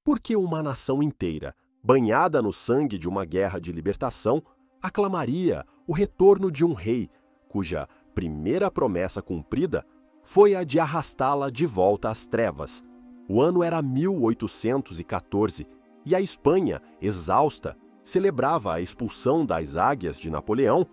Porque uma nação inteira, banhada no sangue de uma guerra de libertação, aclamaria o retorno de um rei, cuja primeira promessa cumprida foi a de arrastá-la de volta às trevas. O ano era 1814 e a Espanha, exausta, celebrava a expulsão das águias de Napoleão,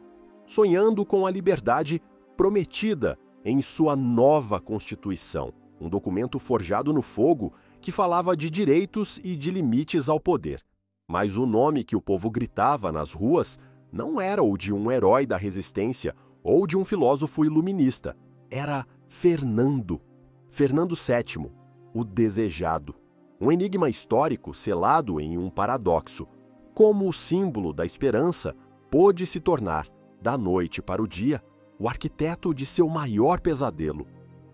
sonhando com a liberdade prometida em sua nova Constituição, um documento forjado no fogo que falava de direitos e de limites ao poder. Mas o nome que o povo gritava nas ruas não era o de um herói da resistência ou de um filósofo iluminista. Era Fernando. Fernando VII, o Desejado. Um enigma histórico selado em um paradoxo. Como o símbolo da esperança pôde se tornar, da noite para o dia, o arquiteto de seu maior pesadelo.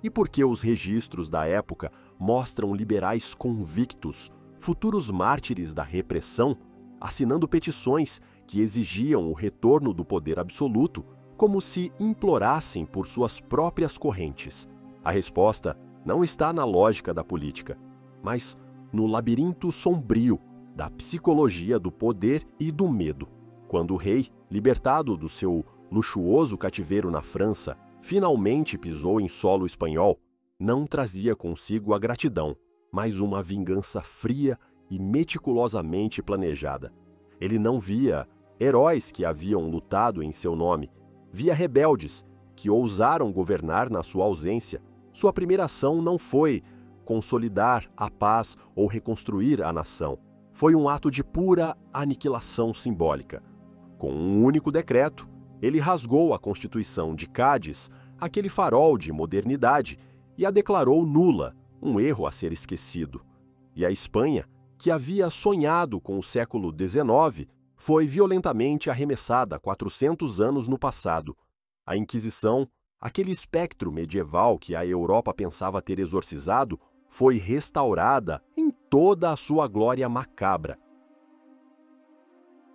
E porque os registros da época mostram liberais convictos, futuros mártires da repressão, assinando petições que exigiam o retorno do poder absoluto, como se implorassem por suas próprias correntes. A resposta não está na lógica da política, mas no labirinto sombrio da psicologia do poder e do medo. Quando o rei, libertado do seu luxuoso cativeiro na França, finalmente pisou em solo espanhol, não trazia consigo a gratidão, mas uma vingança fria e meticulosamente planejada. Ele não via heróis que haviam lutado em seu nome, via rebeldes que ousaram governar na sua ausência. Sua primeira ação não foi consolidar a paz ou reconstruir a nação. Foi um ato de pura aniquilação simbólica. Com um único decreto, ele rasgou a Constituição de Cádiz, aquele farol de modernidade, e a declarou nula, um erro a ser esquecido. E a Espanha, que havia sonhado com o século XIX, foi violentamente arremessada 400 anos no passado. A Inquisição, aquele espectro medieval que a Europa pensava ter exorcizado, foi restaurada em toda a sua glória macabra.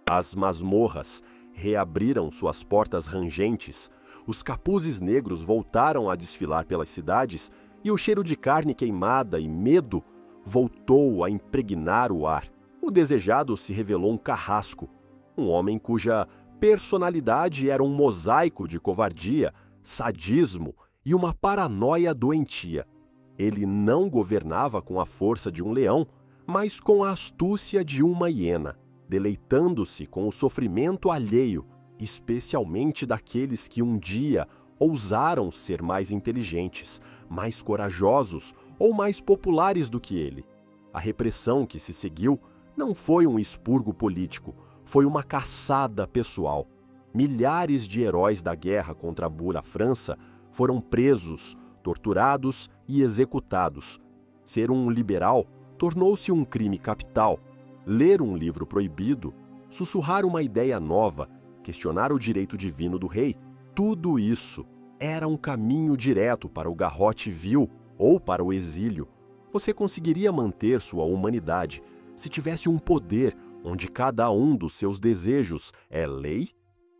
As masmorras reabriram suas portas rangentes, os capuzes negros voltaram a desfilar pelas cidades e o cheiro de carne queimada e medo voltou a impregnar o ar. O Desejado se revelou um carrasco, um homem cuja personalidade era um mosaico de covardia, sadismo e uma paranoia doentia. Ele não governava com a força de um leão, mas com a astúcia de uma hiena, deleitando-se com o sofrimento alheio, especialmente daqueles que um dia ousaram ser mais inteligentes, mais corajosos ou mais populares do que ele. A repressão que se seguiu não foi um expurgo político, foi uma caçada pessoal. Milhares de heróis da guerra contra a Bula França foram presos, torturados e executados. Ser um liberal tornou-se um crime capital. Ler um livro proibido, sussurrar uma ideia nova, questionar o direito divino do rei, tudo isso era um caminho direto para o garrote vil ou para o exílio. Você conseguiria manter sua humanidade se tivesse um poder onde cada um dos seus desejos é lei?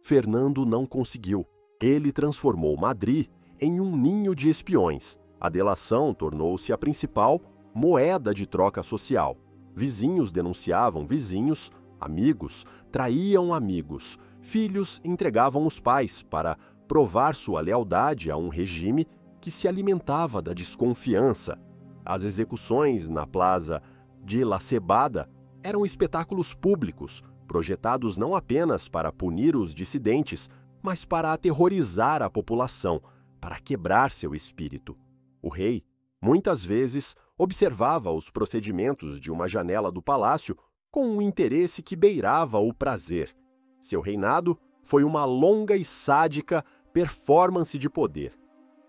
Fernando não conseguiu. Ele transformou Madrid em um ninho de espiões. A delação tornou-se a principal moeda de troca social. Vizinhos denunciavam vizinhos, amigos traíam amigos, filhos entregavam os pais para provar sua lealdade a um regime que se alimentava da desconfiança. As execuções na Plaza de La Cebada eram espetáculos públicos, projetados não apenas para punir os dissidentes, mas para aterrorizar a população, para quebrar seu espírito. O rei, muitas vezes, observava os procedimentos de uma janela do palácio com um interesse que beirava o prazer. Seu reinado foi uma longa e sádica performance de poder.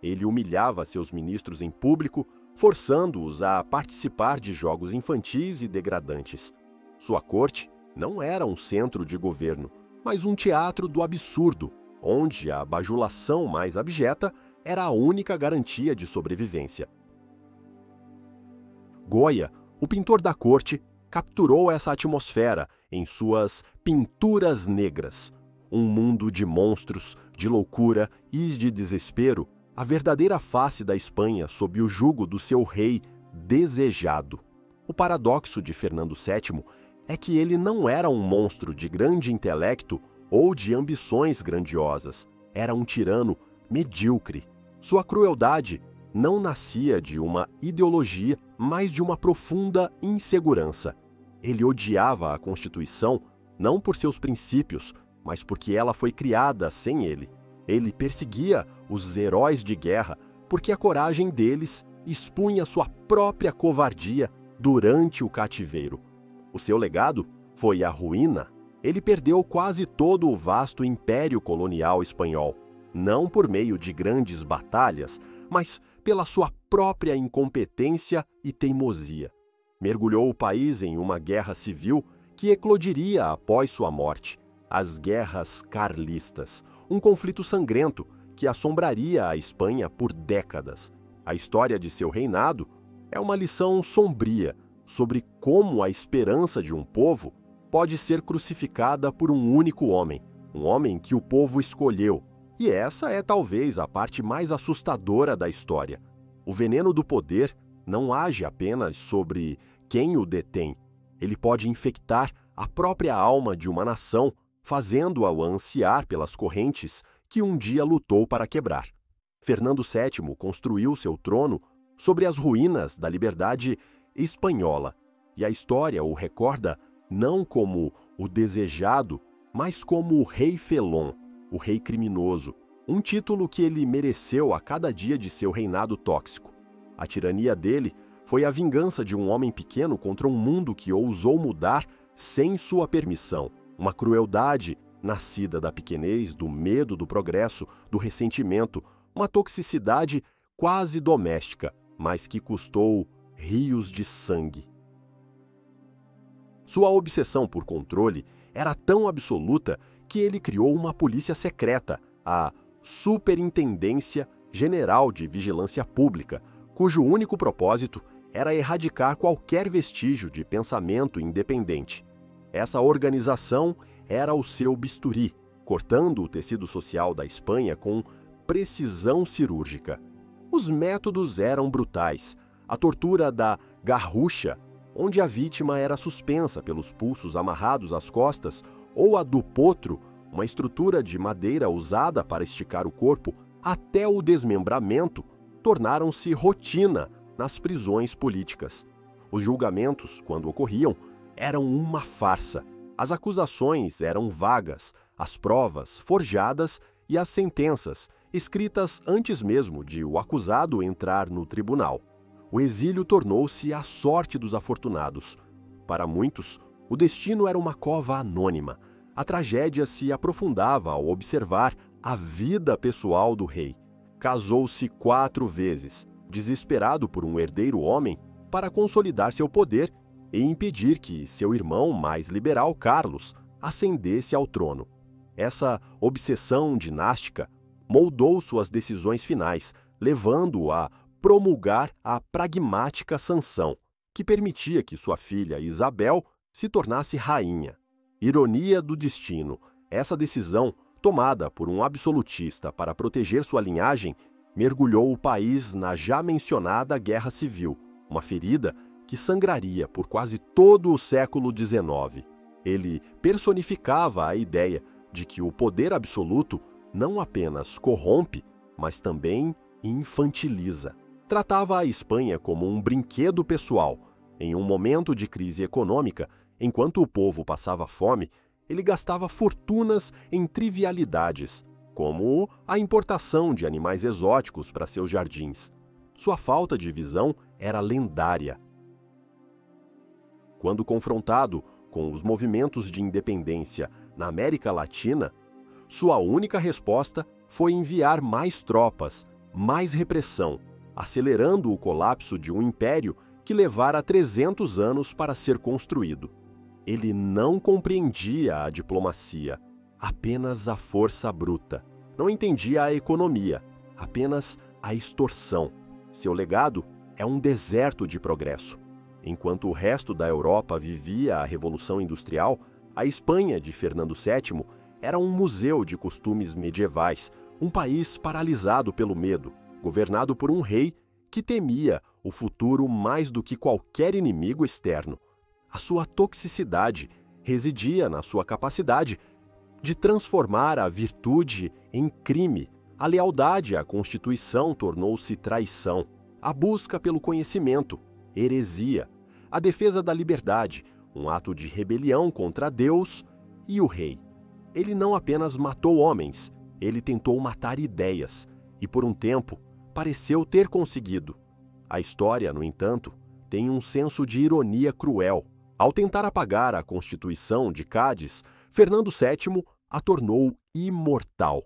Ele humilhava seus ministros em público, forçando-os a participar de jogos infantis e degradantes. Sua corte não era um centro de governo, mas um teatro do absurdo, onde a bajulação mais abjeta era a única garantia de sobrevivência. Goya, o pintor da corte, capturou essa atmosfera em suas Pinturas Negras. Um mundo de monstros, de loucura e de desespero, a verdadeira face da Espanha sob o jugo do seu rei desejado. O paradoxo de Fernando VII é que ele não era um monstro de grande intelecto ou de ambições grandiosas. Era um tirano medíocre. Sua crueldade não nascia de uma ideologia, mas de uma profunda insegurança. Ele odiava a Constituição não por seus princípios, mas porque ela foi criada sem ele. Ele perseguia os heróis de guerra porque a coragem deles expunha sua própria covardia durante o cativeiro. O seu legado foi a ruína. Ele perdeu quase todo o vasto império colonial espanhol, não por meio de grandes batalhas, mas pela sua própria incompetência e teimosia. Mergulhou o país em uma guerra civil que eclodiria após sua morte, as guerras carlistas, um conflito sangrento que assombraria a Espanha por décadas. A história de seu reinado é uma lição sombria sobre como a esperança de um povo pode ser crucificada por um único homem, um homem que o povo escolheu. E essa é talvez a parte mais assustadora da história. O veneno do poder não age apenas sobre quem o detém. Ele pode infectar a própria alma de uma nação, fazendo-a ansiar pelas correntes que um dia lutou para quebrar. Fernando VII construiu seu trono sobre as ruínas da liberdade espanhola, e a história o recorda não como o desejado, mas como o rei felon, o rei criminoso, um título que ele mereceu a cada dia de seu reinado tóxico. A tirania dele foi a vingança de um homem pequeno contra um mundo que ousou mudar sem sua permissão, uma crueldade nascida da pequenez, do medo do progresso, do ressentimento, uma toxicidade quase doméstica, mas que custou rios de sangue. Sua obsessão por controle era tão absoluta que ele criou uma polícia secreta, a Superintendência General de Vigilância Pública, cujo único propósito era erradicar qualquer vestígio de pensamento independente. Essa organização era o seu bisturi, cortando o tecido social da Espanha com precisão cirúrgica. Os métodos eram brutais. A tortura da garrucha, onde a vítima era suspensa pelos pulsos amarrados às costas, ou a do potro, uma estrutura de madeira usada para esticar o corpo, até o desmembramento, tornaram-se rotina nas prisões políticas. Os julgamentos, quando ocorriam, eram uma farsa. As acusações eram vagas, as provas forjadas e as sentenças escritas antes mesmo de o acusado entrar no tribunal. O exílio tornou-se a sorte dos afortunados. Para muitos, o destino era uma cova anônima. A tragédia se aprofundava ao observar a vida pessoal do rei. Casou-se 4 vezes, desesperado por um herdeiro homem para consolidar seu poder e impedir que seu irmão mais liberal, Carlos, ascendesse ao trono. Essa obsessão dinástica moldou suas decisões finais, levando-o a promulgar a pragmática sanção, que permitia que sua filha Isabel se tornasse rainha. Ironia do destino, essa decisão, tomada por um absolutista para proteger sua linhagem, mergulhou o país na já mencionada Guerra Civil, uma ferida que sangraria por quase todo o século XIX. Ele personificava a ideia de que o poder absoluto não apenas corrompe, mas também infantiliza. Tratava a Espanha como um brinquedo pessoal. Em um momento de crise econômica, enquanto o povo passava fome, ele gastava fortunas em trivialidades, como a importação de animais exóticos para seus jardins. Sua falta de visão era lendária. Quando confrontado com os movimentos de independência na América Latina, sua única resposta foi enviar mais tropas, mais repressão, acelerando o colapso de um império que levara 300 anos para ser construído. Ele não compreendia a diplomacia, apenas a força bruta. Não entendia a economia, apenas a extorsão. Seu legado é um deserto de progresso. Enquanto o resto da Europa vivia a Revolução Industrial, a Espanha de Fernando VII era um museu de costumes medievais, um país paralisado pelo medo, governado por um rei que temia o futuro mais do que qualquer inimigo externo. A sua toxicidade residia na sua capacidade de transformar a virtude em crime. A lealdade à Constituição tornou-se traição. A busca pelo conhecimento, heresia. A defesa da liberdade, um ato de rebelião contra Deus e o rei. Ele não apenas matou homens, ele tentou matar ideias, e por um tempo pareceu ter conseguido. A história, no entanto, tem um senso de ironia cruel. Ao tentar apagar a Constituição de Cádiz, Fernando VII a tornou imortal.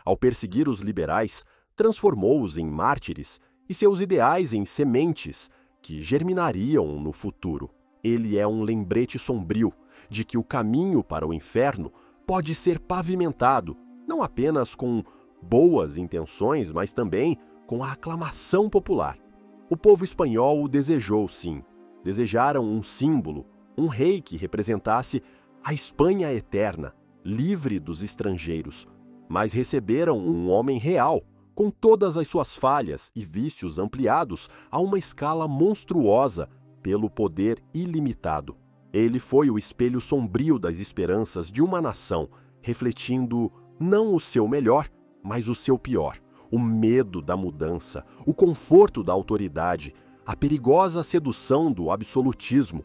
Ao perseguir os liberais, transformou-os em mártires e seus ideais em sementes que germinariam no futuro. Ele é um lembrete sombrio de que o caminho para o inferno pode ser pavimentado, não apenas com boas intenções, mas também com a aclamação popular. O povo espanhol o desejou, sim. Desejaram um símbolo, um rei que representasse a Espanha eterna, livre dos estrangeiros, mas receberam um homem real, com todas as suas falhas e vícios ampliados a uma escala monstruosa pelo poder ilimitado. Ele foi o espelho sombrio das esperanças de uma nação, refletindo não o seu melhor, mas o seu pior. O medo da mudança, o conforto da autoridade, a perigosa sedução do absolutismo.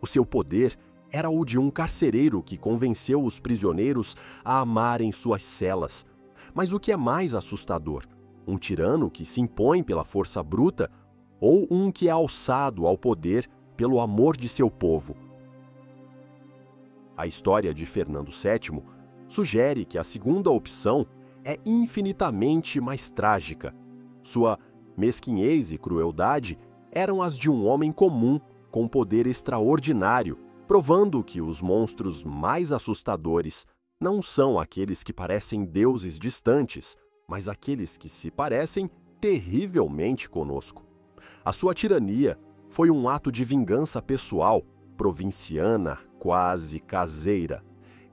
O seu poder era o de um carcereiro que convenceu os prisioneiros a amarem suas celas. Mas o que é mais assustador? Um tirano que se impõe pela força bruta ou um que é alçado ao poder pelo amor de seu povo? A história de Fernando VII sugere que a segunda opção é infinitamente mais trágica. Sua mesquinhez e crueldade eram as de um homem comum com poder extraordinário, provando que os monstros mais assustadores não são aqueles que parecem deuses distantes, mas aqueles que se parecem terrivelmente conosco. A sua tirania foi um ato de vingança pessoal, provinciana, quase caseira.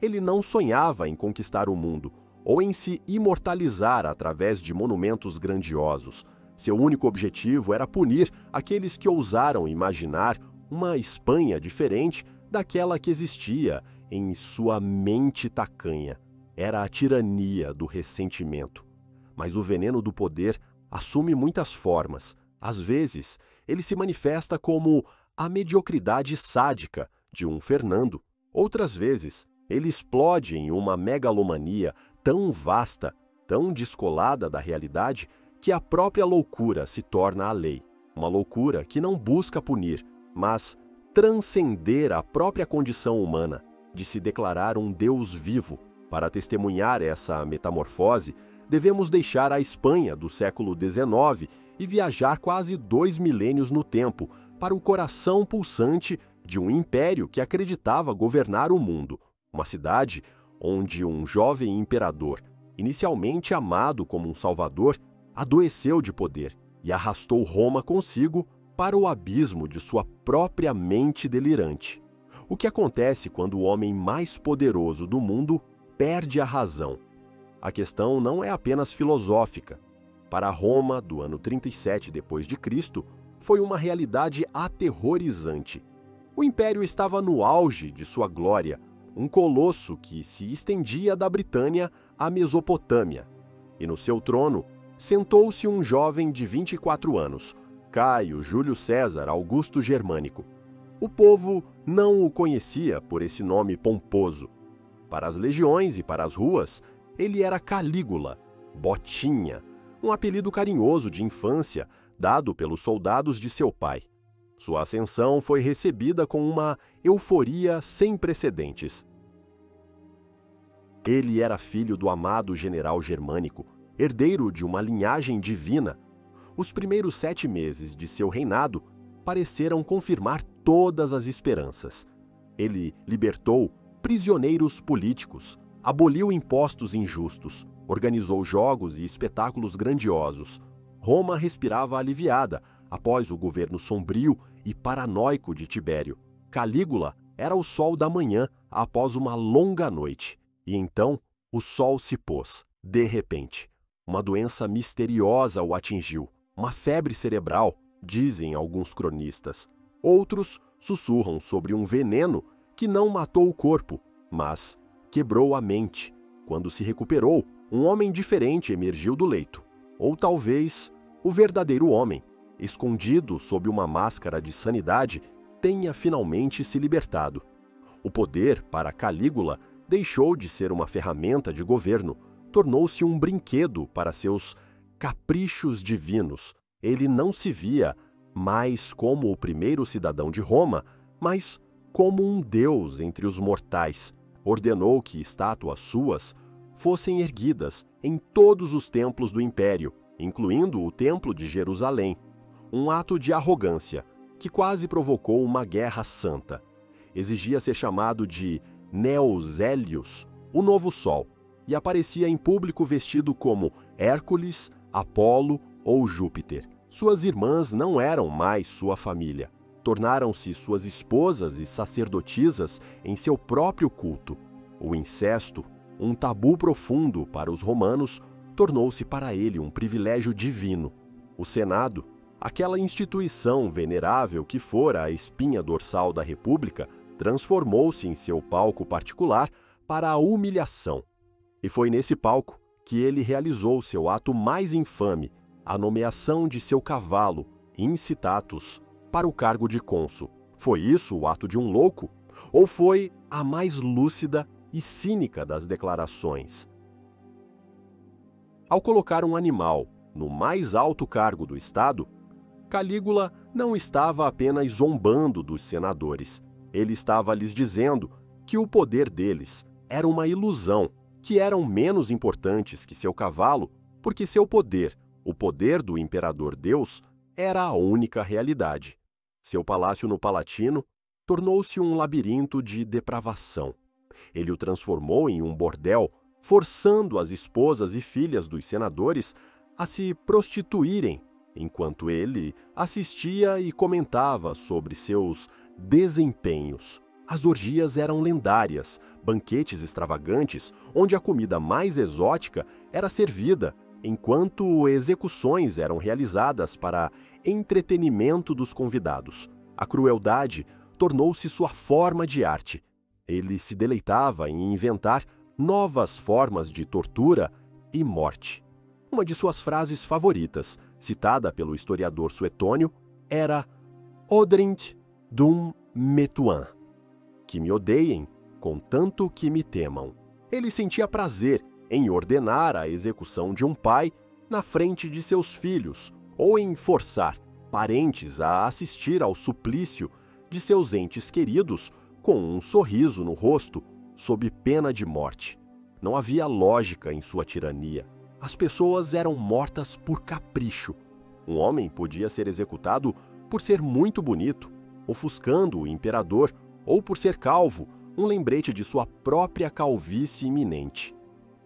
Ele não sonhava em conquistar o mundo ou em se imortalizar através de monumentos grandiosos. Seu único objetivo era punir aqueles que ousaram imaginar uma Espanha diferente daquela que existia em sua mente tacanha. Era a tirania do ressentimento. Mas o veneno do poder assume muitas formas. Às vezes, ele se manifesta como a mediocridade sádica de um Fernando. Outras vezes, ele explode em uma megalomania tão vasta, tão descolada da realidade, que a própria loucura se torna a lei. Uma loucura que não busca punir, mas transcender a própria condição humana de se declarar um Deus vivo. Para testemunhar essa metamorfose, devemos deixar a Espanha do século XIX e viajar quase 2 milênios no tempo para o coração pulsante de um império que acreditava governar o mundo. Uma cidade onde um jovem imperador, inicialmente amado como um salvador, adoeceu de poder e arrastou Roma consigo para o abismo de sua própria mente delirante. O que acontece quando o homem mais poderoso do mundo perde a razão? A questão não é apenas filosófica. Para Roma, do ano 37 d.C., foi uma realidade aterrorizante. O império estava no auge de sua glória, um colosso que se estendia da Britânia à Mesopotâmia. E no seu trono sentou-se um jovem de 24 anos, Caio Júlio César Augusto Germânico. O povo não o conhecia por esse nome pomposo. Para as legiões e para as ruas, ele era Calígula, Botinha, um apelido carinhoso de infância dado pelos soldados de seu pai. Sua ascensão foi recebida com uma euforia sem precedentes. Ele era filho do amado general Germânico, herdeiro de uma linhagem divina. Os primeiros 7 meses de seu reinado pareceram confirmar todas as esperanças. Ele libertou prisioneiros políticos, aboliu impostos injustos, organizou jogos e espetáculos grandiosos. Roma respirava aliviada após o governo sombrio e paranoico de Tibério. Calígula era o sol da manhã após uma longa noite. E então o sol se pôs, de repente. Uma doença misteriosa o atingiu. uma febre cerebral, dizem alguns cronistas. Outros sussurram sobre um veneno que não matou o corpo, mas quebrou a mente. Quando se recuperou, um homem diferente emergiu do leito. Ou talvez o verdadeiro homem, escondido sob uma máscara de sanidade, tenha finalmente se libertado. O poder, para Calígula, deixou de ser uma ferramenta de governo, tornou-se um brinquedo para seus caprichos divinos. Ele não se via mais como o primeiro cidadão de Roma, mas como um deus entre os mortais. Ordenou que estátuas suas fossem erguidas em todos os templos do império, incluindo o Templo de Jerusalém. Um ato de arrogância que quase provocou uma guerra santa. Exigia ser chamado de Neos Hélios, o novo sol, e aparecia em público vestido como Hércules, Apolo ou Júpiter. Suas irmãs não eram mais sua família. Tornaram-se suas esposas e sacerdotisas em seu próprio culto. O incesto, um tabu profundo para os romanos, tornou-se para ele um privilégio divino. O Senado, aquela instituição venerável que fora a espinha dorsal da República, transformou-se em seu palco particular para a humilhação. E foi nesse palco que ele realizou seu ato mais infame, a nomeação de seu cavalo, Incitatus, para o cargo de cônsul. Foi isso o ato de um louco? Ou foi a mais lúcida e cínica das declarações? Ao colocar um animal no mais alto cargo do Estado, Calígula não estava apenas zombando dos senadores. Ele estava lhes dizendo que o poder deles era uma ilusão, que eram menos importantes que seu cavalo, porque seu poder, o poder do imperador Deus, era a única realidade. Seu palácio no Palatino tornou-se um labirinto de depravação. Ele o transformou em um bordel, forçando as esposas e filhas dos senadores a se prostituírem, enquanto ele assistia e comentava sobre seus desempenhos. As orgias eram lendárias, banquetes extravagantes, onde a comida mais exótica era servida, enquanto execuções eram realizadas para entretenimento dos convidados. A crueldade tornou-se sua forma de arte. Ele se deleitava em inventar novas formas de tortura e morte. Uma de suas frases favoritas, citada pelo historiador Suetônio, era "Oderint dum metuam", que me odeiem, contanto que me temam. Ele sentia prazer em ordenar a execução de um pai na frente de seus filhos, ou em forçar parentes a assistir ao suplício de seus entes queridos com um sorriso no rosto, sob pena de morte. Não havia lógica em sua tirania. As pessoas eram mortas por capricho. Um homem podia ser executado por ser muito bonito, ofuscando o imperador, ou por ser calvo, um lembrete de sua própria calvície iminente.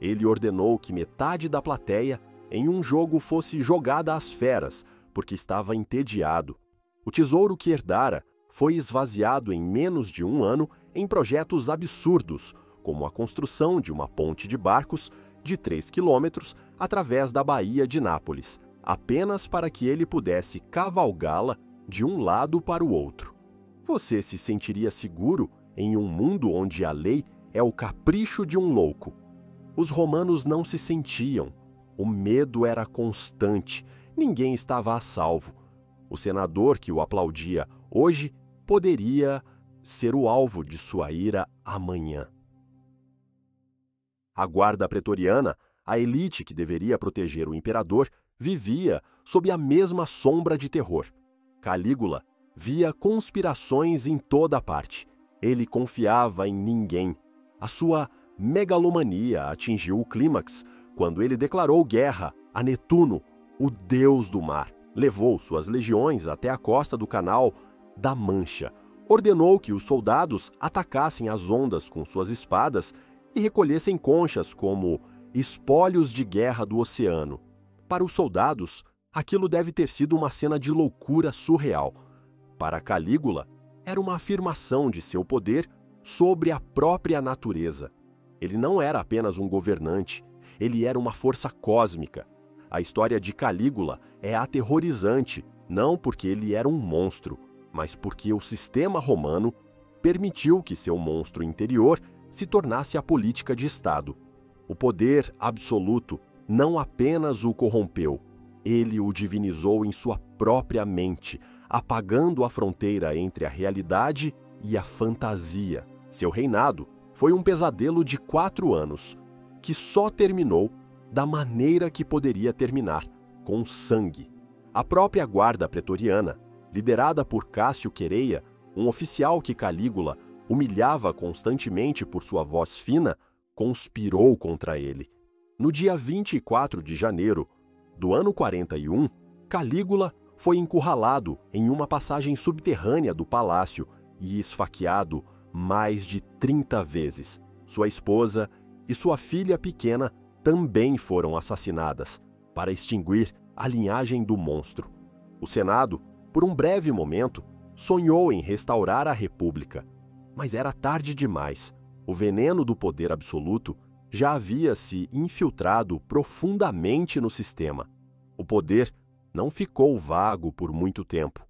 Ele ordenou que metade da plateia em um jogo fosse jogada às feras, porque estava entediado. O tesouro que herdara foi esvaziado em menos de um ano em projetos absurdos, como a construção de uma ponte de barcos de 3 quilômetros através da Baía de Nápoles, apenas para que ele pudesse cavalgá-la de um lado para o outro. Você se sentiria seguro em um mundo onde a lei é o capricho de um louco? Os romanos não se sentiam. O medo era constante. Ninguém estava a salvo. O senador que o aplaudia hoje poderia ser o alvo de sua ira amanhã. A guarda pretoriana, a elite que deveria proteger o imperador, vivia sob a mesma sombra de terror. Calígula via conspirações em toda parte. Ele confiava em ninguém. A sua megalomania atingiu o clímax quando ele declarou guerra a Netuno, o deus do mar. Levou suas legiões até a costa do Canal da Mancha. Ordenou que os soldados atacassem as ondas com suas espadas e recolhessem conchas como espólios de guerra do oceano. Para os soldados, aquilo deve ter sido uma cena de loucura surreal. Para Calígula, era uma afirmação de seu poder sobre a própria natureza. Ele não era apenas um governante, ele era uma força cósmica. A história de Calígula é aterrorizante, não porque ele era um monstro, mas porque o sistema romano permitiu que seu monstro interior se tornasse a política de Estado. O poder absoluto não apenas o corrompeu, ele o divinizou em sua própria mente, apagando a fronteira entre a realidade e a fantasia. Seu reinado foi um pesadelo de 4 anos, que só terminou da maneira que poderia terminar, com sangue. A própria guarda pretoriana, liderada por Cássio Quereia, um oficial que Calígula humilhava constantemente por sua voz fina, conspirou contra ele. No dia 24 de janeiro do ano 41, Calígula foi encurralado em uma passagem subterrânea do palácio e esfaqueado mais de 30 vezes. Sua esposa e sua filha pequena também foram assassinadas para extinguir a linhagem do monstro. O Senado, por um breve momento, sonhou em restaurar a República, mas era tarde demais. O veneno do poder absoluto já havia se infiltrado profundamente no sistema. O poder não ficou vago por muito tempo.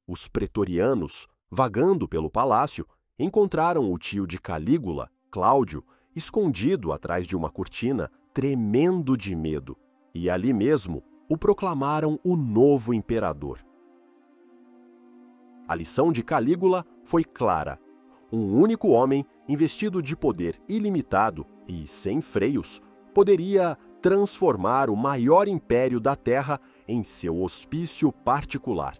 Os pretorianos, vagando pelo palácio, encontraram o tio de Calígula, Cláudio, escondido atrás de uma cortina, tremendo de medo, e ali mesmo o proclamaram o novo imperador. A lição de Calígula foi clara. Um único homem, investido de poder ilimitado e sem freios, poderia transformar o maior império da Terra em seu hospício particular.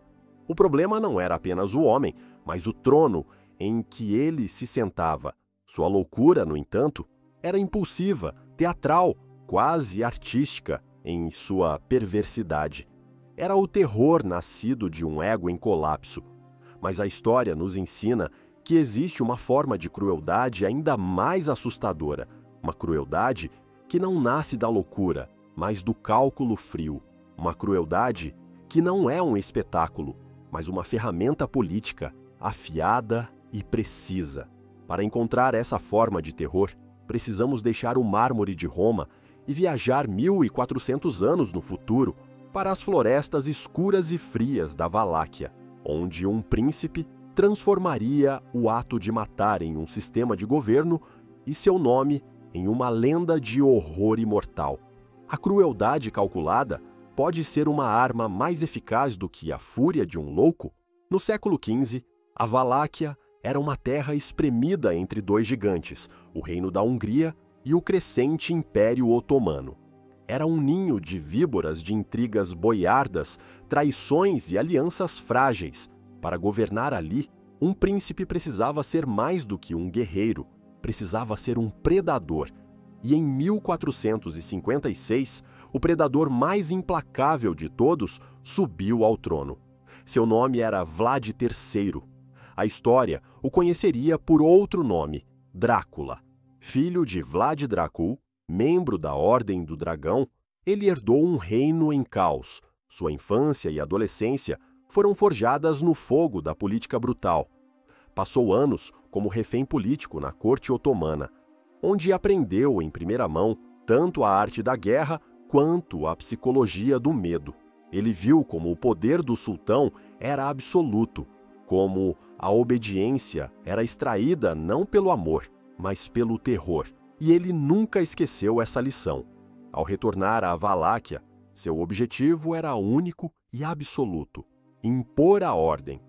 O problema não era apenas o homem, mas o trono em que ele se sentava. Sua loucura, no entanto, era impulsiva, teatral, quase artística em sua perversidade. Era o terror nascido de um ego em colapso. Mas a história nos ensina que existe uma forma de crueldade ainda mais assustadora, uma crueldade que não nasce da loucura, mas do cálculo frio, uma crueldade que não é um espetáculo, mas uma ferramenta política afiada e precisa. Para encontrar essa forma de terror, precisamos deixar o mármore de Roma e viajar 1400 anos no futuro para as florestas escuras e frias da Valáquia, onde um príncipe transformaria o ato de matar em um sistema de governo e seu nome em uma lenda de horror imortal. A crueldade calculada pode ser uma arma mais eficaz do que a fúria de um louco? No século XV, a Valáquia era uma terra espremida entre 2 gigantes, o Reino da Hungria e o crescente Império Otomano. Era um ninho de víboras de intrigas boiardas, traições e alianças frágeis. Para governar ali, um príncipe precisava ser mais do que um guerreiro, precisava ser um predador. E em 1456, o predador mais implacável de todos subiu ao trono. Seu nome era Vlad III. A história o conheceria por outro nome, Drácula. Filho de Vlad Dracul, membro da Ordem do Dragão, ele herdou um reino em caos. Sua infância e adolescência foram forjadas no fogo da política brutal. Passou anos como refém político na corte otomana, onde aprendeu em primeira mão tanto a arte da guerra quanto a psicologia do medo. Ele viu como o poder do sultão era absoluto, como a obediência era extraída não pelo amor, mas pelo terror. E ele nunca esqueceu essa lição. Ao retornar à Valáquia, seu objetivo era único e absoluto: impor a ordem.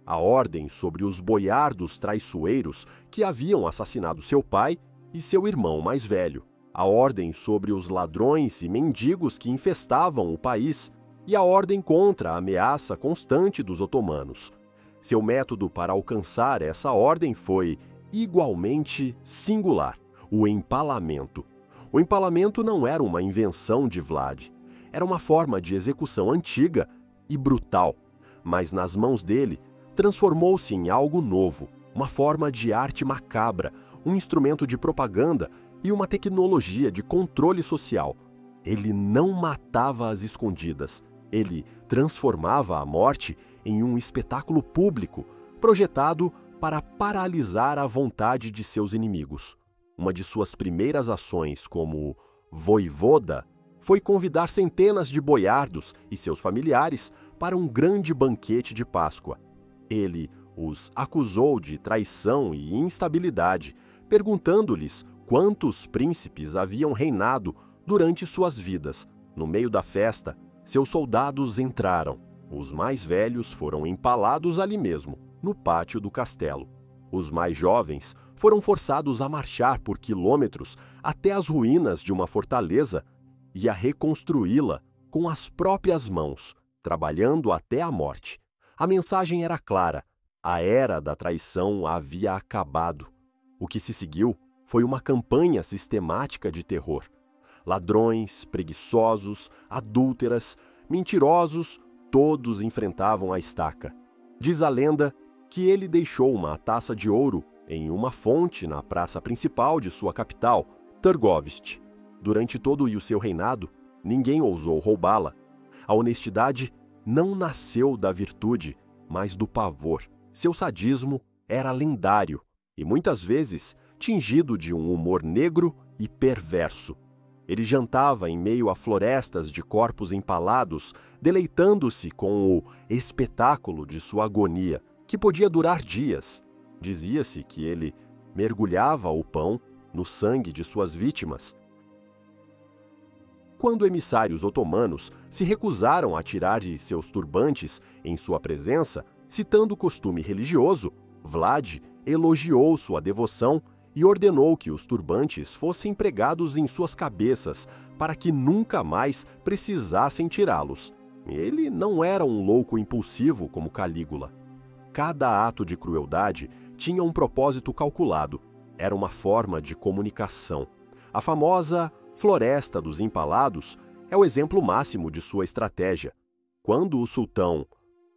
A ordem sobre os boiardos traiçoeiros que haviam assassinado seu pai e seu irmão mais velho. A ordem sobre os ladrões e mendigos que infestavam o país. E a ordem contra a ameaça constante dos otomanos. Seu método para alcançar essa ordem foi igualmente singular: o empalamento. O empalamento não era uma invenção de Vlad. Era uma forma de execução antiga e brutal, mas nas mãos dele transformou-se em algo novo, uma forma de arte macabra, um instrumento de propaganda e uma tecnologia de controle social. Ele não matava às escondidas. Ele transformava a morte em um espetáculo público, projetado para paralisar a vontade de seus inimigos. Uma de suas primeiras ações como voivoda foi convidar centenas de boiardos e seus familiares para um grande banquete de Páscoa. Ele os acusou de traição e instabilidade, perguntando-lhes quantos príncipes haviam reinado durante suas vidas. No meio da festa, seus soldados entraram. Os mais velhos foram empalados ali mesmo, no pátio do castelo. Os mais jovens foram forçados a marchar por quilômetros até as ruínas de uma fortaleza e a reconstruí-la com as próprias mãos, trabalhando até a morte. A mensagem era clara: a era da traição havia acabado. O que se seguiu foi uma campanha sistemática de terror. Ladrões, preguiçosos, adúlteras, mentirosos, todos enfrentavam a estaca. Diz a lenda que ele deixou uma taça de ouro em uma fonte na praça principal de sua capital, Târgovist. Durante todo o seu reinado, ninguém ousou roubá-la. A honestidade não nasceu da virtude, mas do pavor. Seu sadismo era lendário e muitas vezes tingido de um humor negro e perverso. Ele jantava em meio a florestas de corpos empalados, deleitando-se com o espetáculo de sua agonia, que podia durar dias. Dizia-se que ele mergulhava o pão no sangue de suas vítimas. Quando emissários otomanos se recusaram a tirar de seus turbantes em sua presença, citando o costume religioso, Vlad elogiou sua devoção e ordenou que os turbantes fossem pregados em suas cabeças para que nunca mais precisassem tirá-los. Ele não era um louco impulsivo como Calígula. Cada ato de crueldade tinha um propósito calculado. Era uma forma de comunicação. A famosa Floresta dos Empalados é o exemplo máximo de sua estratégia. Quando o sultão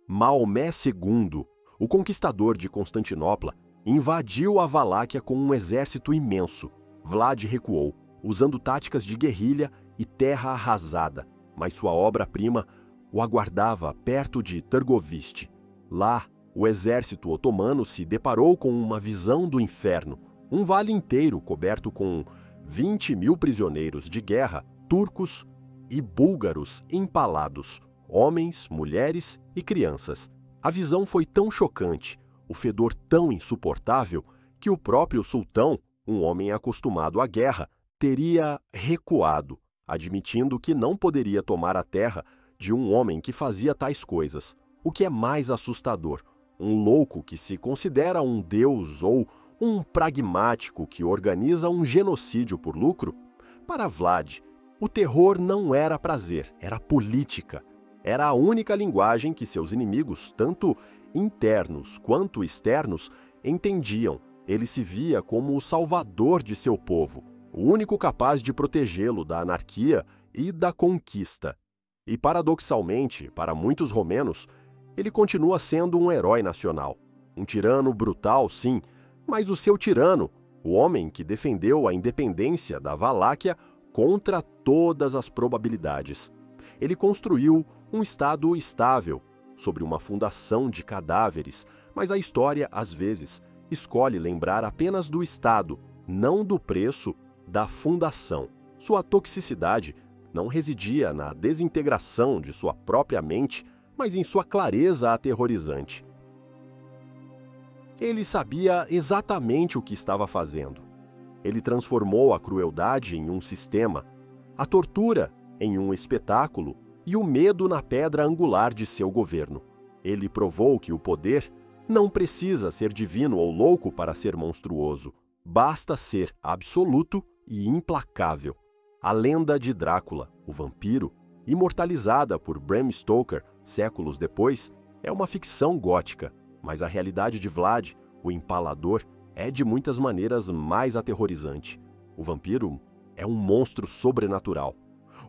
Maomé II, o conquistador de Constantinopla, invadiu a Valáquia com um exército imenso, Vlad recuou, usando táticas de guerrilha e terra arrasada, mas sua obra-prima o aguardava perto de Târgovist. Lá, o exército otomano se deparou com uma visão do inferno, um vale inteiro coberto com 20.000 prisioneiros de guerra, turcos e búlgaros empalados, homens, mulheres e crianças. A visão foi tão chocante, o fedor tão insuportável, que o próprio sultão, um homem acostumado à guerra, teria recuado, admitindo que não poderia tomar a terra de um homem que fazia tais coisas. O que é mais assustador, um louco que se considera um deus ou um pragmático que organiza um genocídio por lucro? Para Vlad, o terror não era prazer, era política. Era a única linguagem que seus inimigos, tanto internos quanto externos, entendiam. Ele se via como o salvador de seu povo, o único capaz de protegê-lo da anarquia e da conquista. E, paradoxalmente, para muitos romenos, ele continua sendo um herói nacional. Um tirano brutal, sim, mas o seu tirano, o homem que defendeu a independência da Valáquia contra todas as probabilidades. Ele construiu um Estado estável, sobre uma fundação de cadáveres, mas a história, às vezes, escolhe lembrar apenas do Estado, não do preço da fundação. Sua toxicidade não residia na desintegração de sua própria mente, mas em sua clareza aterrorizante. Ele sabia exatamente o que estava fazendo. Ele transformou a crueldade em um sistema, a tortura em um espetáculo e o medo na pedra angular de seu governo. Ele provou que o poder não precisa ser divino ou louco para ser monstruoso. Basta ser absoluto e implacável. A lenda de Drácula, o vampiro, imortalizada por Bram Stoker séculos depois, é uma ficção gótica, mas a realidade de Vlad, o Empalador, é de muitas maneiras mais aterrorizante. O vampiro é um monstro sobrenatural.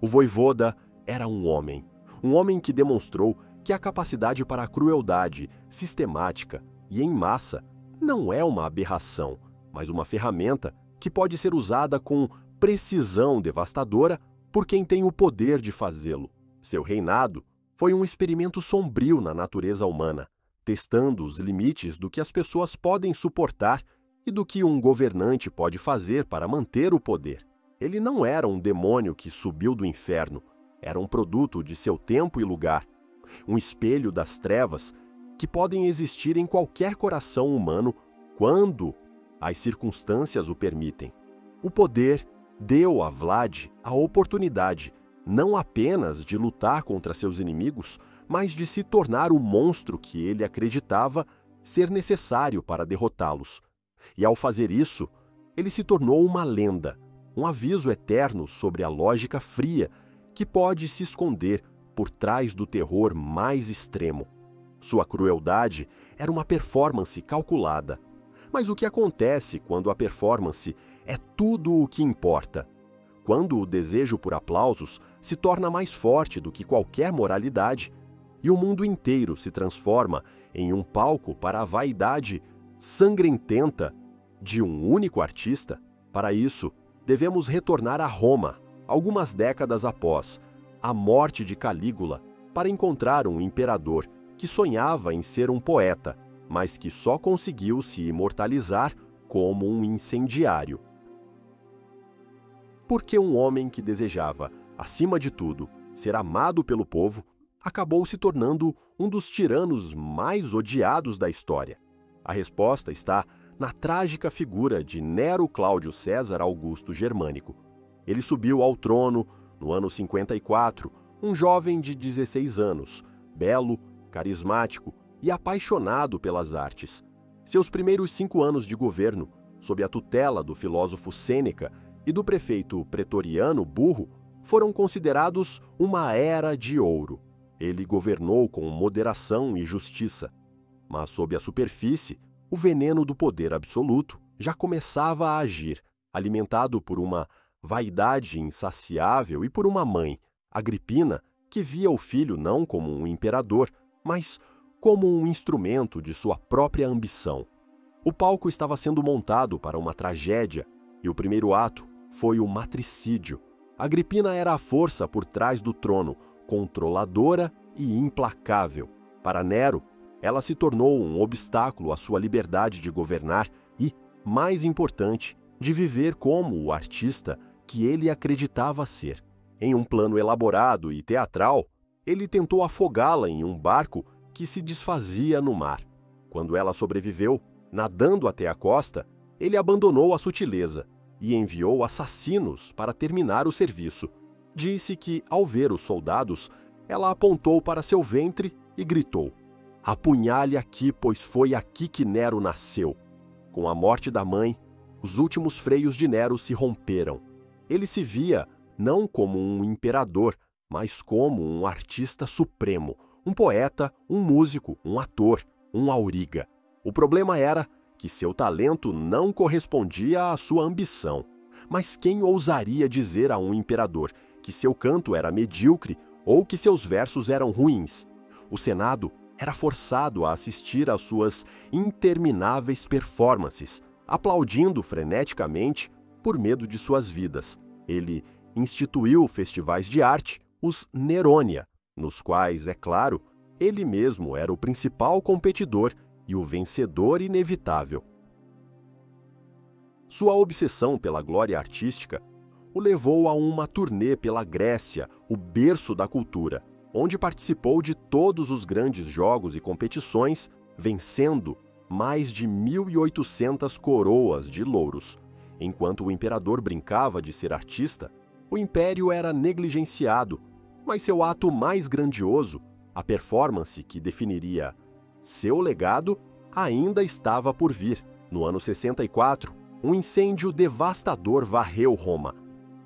O voivoda era um homem que demonstrou que a capacidade para a crueldade sistemática e em massa não é uma aberração, mas uma ferramenta que pode ser usada com precisão devastadora por quem tem o poder de fazê-lo. Seu reinado foi um experimento sombrio na natureza humana, testando os limites do que as pessoas podem suportar e do que um governante pode fazer para manter o poder. Ele não era um demônio que subiu do inferno, era um produto de seu tempo e lugar, um espelho das trevas que podem existir em qualquer coração humano quando as circunstâncias o permitem. O poder deu a Vlad a oportunidade não apenas de lutar contra seus inimigos, mas de se tornar o monstro que ele acreditava ser necessário para derrotá-los. E ao fazer isso, ele se tornou uma lenda, um aviso eterno sobre a lógica fria que pode se esconder por trás do terror mais extremo. Sua crueldade era uma performance calculada. Mas o que acontece quando a performance é tudo o que importa? Quando o desejo por aplausos se torna mais forte do que qualquer moralidade e o mundo inteiro se transforma em um palco para a vaidade sangrententa de um único artista? Para isso, devemos retornar a Roma, algumas décadas após a morte de Calígula, para encontrar um imperador que sonhava em ser um poeta, mas que só conseguiu se imortalizar como um incendiário. Porque um homem que desejava, acima de tudo, ser amado pelo povo, acabou se tornando um dos tiranos mais odiados da história. A resposta está na trágica figura de Nero Cláudio César Augusto Germânico. Ele subiu ao trono no ano 54, um jovem de 16 anos, belo, carismático e apaixonado pelas artes. Seus primeiros 5 anos de governo, sob a tutela do filósofo Sêneca e do prefeito pretoriano Burro, foram considerados uma era de ouro. Ele governou com moderação e justiça, mas sob a superfície, o veneno do poder absoluto já começava a agir, alimentado por uma vaidade insaciável e por uma mãe, Agripina, que via o filho não como um imperador, mas como um instrumento de sua própria ambição. O palco estava sendo montado para uma tragédia, e o primeiro ato foi o matricídio. Agripina era a força por trás do trono, controladora e implacável. Para Nero, ela se tornou um obstáculo à sua liberdade de governar e, mais importante, de viver como o artista que ele acreditava ser. Em um plano elaborado e teatral, ele tentou afogá-la em um barco que se desfazia no mar. Quando ela sobreviveu, nadando até a costa, ele abandonou a sutileza e enviou assassinos para terminar o serviço. Disse que, ao ver os soldados, ela apontou para seu ventre e gritou: "Apunhale aqui, pois foi aqui que Nero nasceu." Com a morte da mãe, os últimos freios de Nero se romperam. Ele se via não como um imperador, mas como um artista supremo, um poeta, um músico, um ator, um auriga. O problema era que seu talento não correspondia à sua ambição. Mas quem ousaria dizer a um imperador que seu canto era medíocre ou que seus versos eram ruins? O Senado era forçado a assistir às suas intermináveis performances, aplaudindo freneticamente por medo de suas vidas. Ele instituiu festivais de arte, os Nerônia, nos quais, é claro, ele mesmo era o principal competidor e o vencedor inevitável. Sua obsessão pela glória artística o levou a uma turnê pela Grécia, o berço da cultura, onde participou de todos os grandes jogos e competições, vencendo mais de 1.800 coroas de louros. Enquanto o imperador brincava de ser artista, o império era negligenciado, mas seu ato mais grandioso, a performance que definiria seu legado, ainda estava por vir. No ano 64, um incêndio devastador varreu Roma.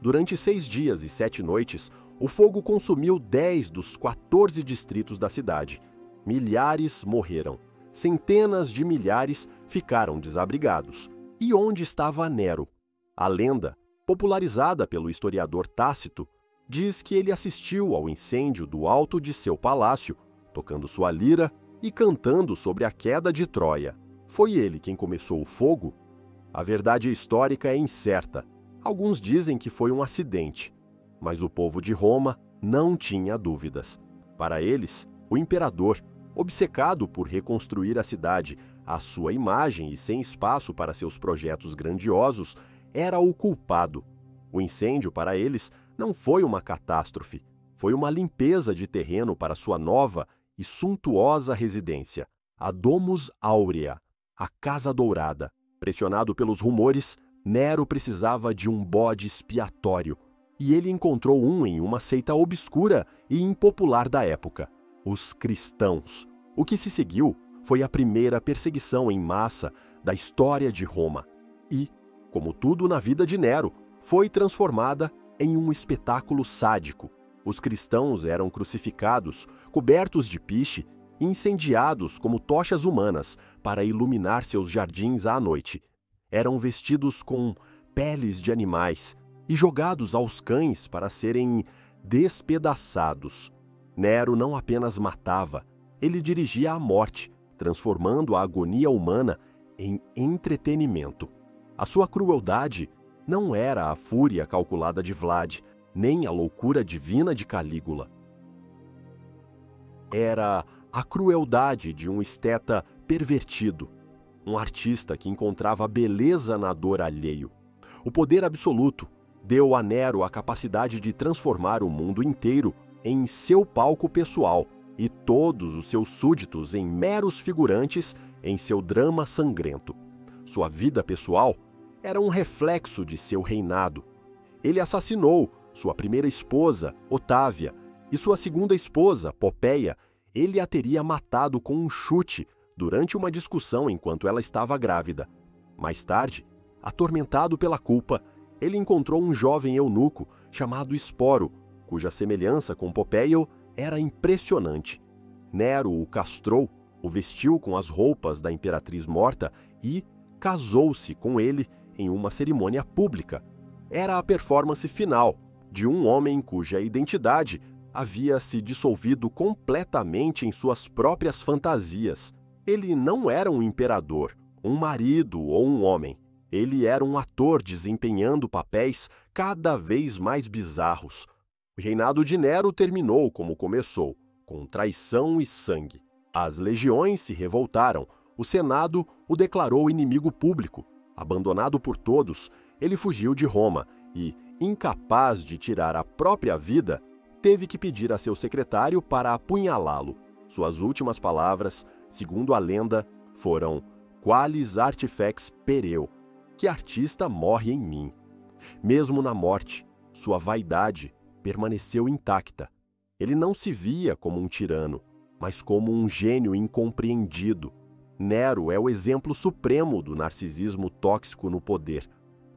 Durante 6 dias e 7 noites, o fogo consumiu 10 dos 14 distritos da cidade. Milhares morreram. Centenas de milhares ficaram desabrigados. E onde estava Nero? A lenda, popularizada pelo historiador Tácito, diz que ele assistiu ao incêndio do alto de seu palácio, tocando sua lira e cantando sobre a queda de Troia. Foi ele quem começou o fogo? A verdade histórica é incerta. Alguns dizem que foi um acidente, mas o povo de Roma não tinha dúvidas. Para eles, o imperador, obcecado por reconstruir a cidade à sua imagem e sem espaço para seus projetos grandiosos, era o culpado. O incêndio, para eles, não foi uma catástrofe, foi uma limpeza de terreno para sua nova e suntuosa residência, a Domus Aurea, a Casa Dourada. Pressionado pelos rumores, Nero precisava de um bode expiatório, e ele encontrou um em uma seita obscura e impopular da época, os cristãos. O que se seguiu foi a primeira perseguição em massa da história de Roma e, como tudo na vida de Nero, foi transformada em um espetáculo sádico. Os cristãos eram crucificados, cobertos de piche e incendiados como tochas humanas para iluminar seus jardins à noite. Eram vestidos com peles de animais e jogados aos cães para serem despedaçados. Nero não apenas matava, ele dirigia a morte, transformando a agonia humana em entretenimento. A sua crueldade não era a fúria calculada de Vlad, nem a loucura divina de Calígula. Era a crueldade de um esteta pervertido, um artista que encontrava beleza na dor alheio. O poder absoluto deu a Nero a capacidade de transformar o mundo inteiro em seu palco pessoal e todos os seus súditos em meros figurantes em seu drama sangrento. Sua vida pessoal era um reflexo de seu reinado. Ele assassinou sua primeira esposa, Otávia, e sua segunda esposa, Popeia. Ele a teria matado com um chute durante uma discussão enquanto ela estava grávida. Mais tarde, atormentado pela culpa, ele encontrou um jovem eunuco chamado Esporo, cuja semelhança com Popeio era impressionante. Nero o castrou, o vestiu com as roupas da imperatriz morta e casou-se com ele em uma cerimônia pública. Era a performance final de um homem cuja identidade havia se dissolvido completamente em suas próprias fantasias. Ele não era um imperador, um marido ou um homem. Ele era um ator desempenhando papéis cada vez mais bizarros. O reinado de Nero terminou como começou, com traição e sangue. As legiões se revoltaram, o Senado o declarou inimigo público. Abandonado por todos, ele fugiu de Roma e, incapaz de tirar a própria vida, teve que pedir a seu secretário para apunhalá-lo. Suas últimas palavras, segundo a lenda, foram "Qualis artifex pereo", que artista morre em mim. Mesmo na morte, sua vaidade permaneceu intacta. Ele não se via como um tirano, mas como um gênio incompreendido. Nero é o exemplo supremo do narcisismo tóxico no poder.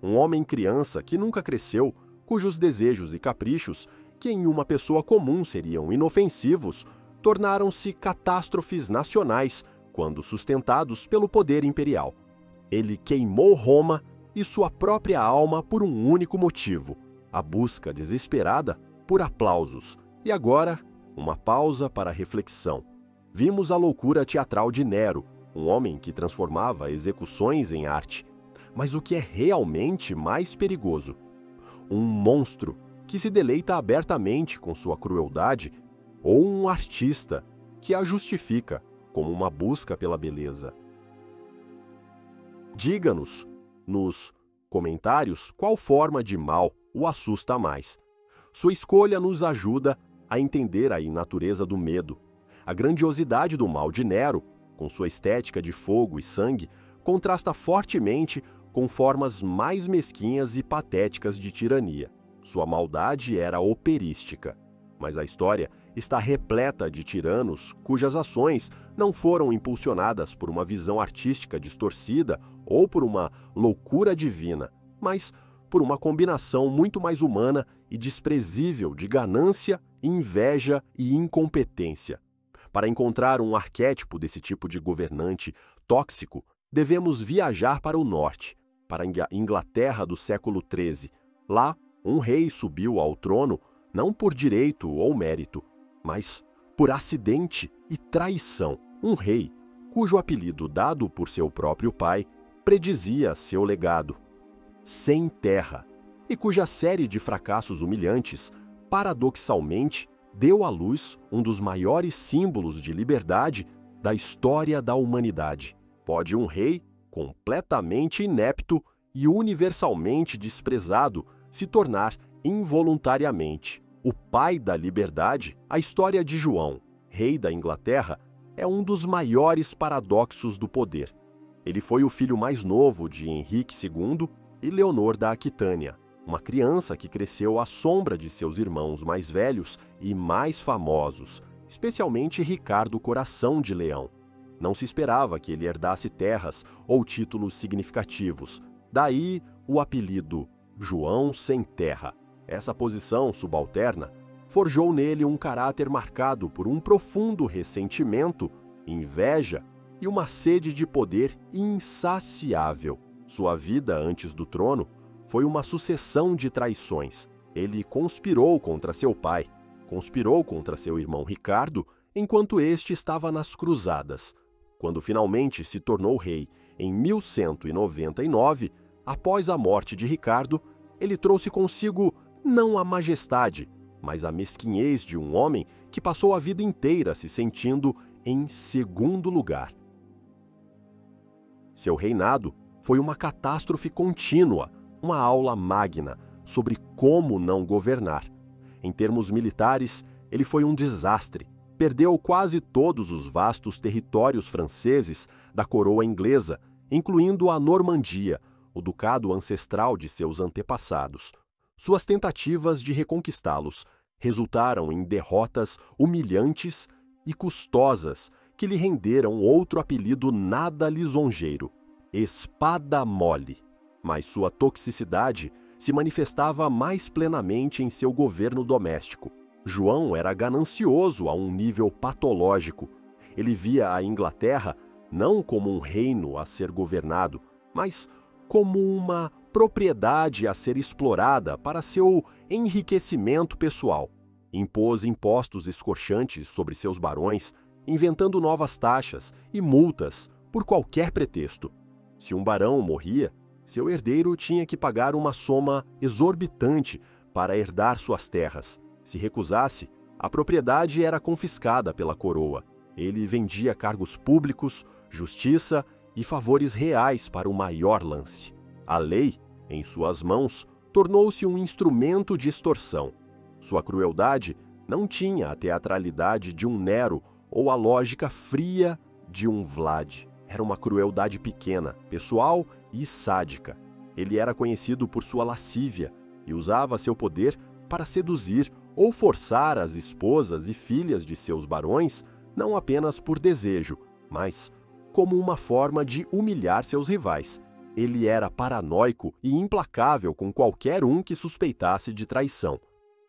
Um homem criança que nunca cresceu, cujos desejos e caprichos, que em uma pessoa comum seriam inofensivos, tornaram-se catástrofes nacionais quando sustentados pelo poder imperial. Ele queimou Roma e sua própria alma por um único motivo: a busca desesperada por aplausos. E agora, uma pausa para reflexão. Vimos a loucura teatral de Nero, um homem que transformava execuções em arte. Mas o que é realmente mais perigoso? Um monstro que se deleita abertamente com sua crueldade, ou um artista que a justifica como uma busca pela beleza? Diga-nos nos comentários qual forma de mal o assusta mais. Sua escolha nos ajuda a entender a natureza do medo. A grandiosidade do mal de Nero, com sua estética de fogo e sangue, contrasta fortemente com formas mais mesquinhas e patéticas de tirania. Sua maldade era operística, mas a história está repleta de tiranos cujas ações não foram impulsionadas por uma visão artística distorcida ou por uma loucura divina, mas por uma combinação muito mais humana e desprezível de ganância, inveja e incompetência. Para encontrar um arquétipo desse tipo de governante tóxico, devemos viajar para o norte, para a Inglaterra do século XIII. Lá, um rei subiu ao trono não por direito ou mérito, mas por acidente e traição. Um rei cujo apelido dado por seu próprio pai predizia seu legado: sem terra, e cuja série de fracassos humilhantes, paradoxalmente, deu à luz um dos maiores símbolos de liberdade da história da humanidade. Pode um rei, completamente inepto e universalmente desprezado, se tornar involuntariamente o pai da liberdade. A história de João, rei da Inglaterra, é um dos maiores paradoxos do poder. Ele foi o filho mais novo de Henrique II e Leonor da Aquitânia, uma criança que cresceu à sombra de seus irmãos mais velhos e mais famosos, especialmente Ricardo Coração de Leão. Não se esperava que ele herdasse terras ou títulos significativos, daí o apelido João Sem Terra. Essa posição subalterna forjou nele um caráter marcado por um profundo ressentimento, inveja e uma sede de poder insaciável. Sua vida antes do trono foi uma sucessão de traições. Ele conspirou contra seu pai, conspirou contra seu irmão Ricardo, enquanto este estava nas cruzadas. Quando finalmente se tornou rei em 1199, após a morte de Ricardo, ele trouxe consigo não a majestade, mas a mesquinhez de um homem que passou a vida inteira se sentindo em segundo lugar. Seu reinado foi uma catástrofe contínua, uma aula magna sobre como não governar. Em termos militares, ele foi um desastre. Perdeu quase todos os vastos territórios franceses da coroa inglesa, incluindo a Normandia, o ducado ancestral de seus antepassados. Suas tentativas de reconquistá-los resultaram em derrotas humilhantes e custosas que lhe renderam outro apelido nada lisonjeiro, Espada Mole. Mas sua toxicidade se manifestava mais plenamente em seu governo doméstico. João era ganancioso a um nível patológico. Ele via a Inglaterra não como um reino a ser governado, mas como uma propriedade a ser explorada para seu enriquecimento pessoal. Impôs impostos escorchantes sobre seus barões, inventando novas taxas e multas por qualquer pretexto. Se um barão morria, seu herdeiro tinha que pagar uma soma exorbitante para herdar suas terras. Se recusasse, a propriedade era confiscada pela coroa. Ele vendia cargos públicos, justiça e favores reais para o maior lance. A lei, em suas mãos, tornou-se um instrumento de extorsão. Sua crueldade não tinha a teatralidade de um Nero ou a lógica fria de um Vlad. Era uma crueldade pequena, pessoal e sádica. Ele era conhecido por sua lascívia e usava seu poder para seduzir ou forçar as esposas e filhas de seus barões, não apenas por desejo, mas como uma forma de humilhar seus rivais. Ele era paranoico e implacável com qualquer um que suspeitasse de traição.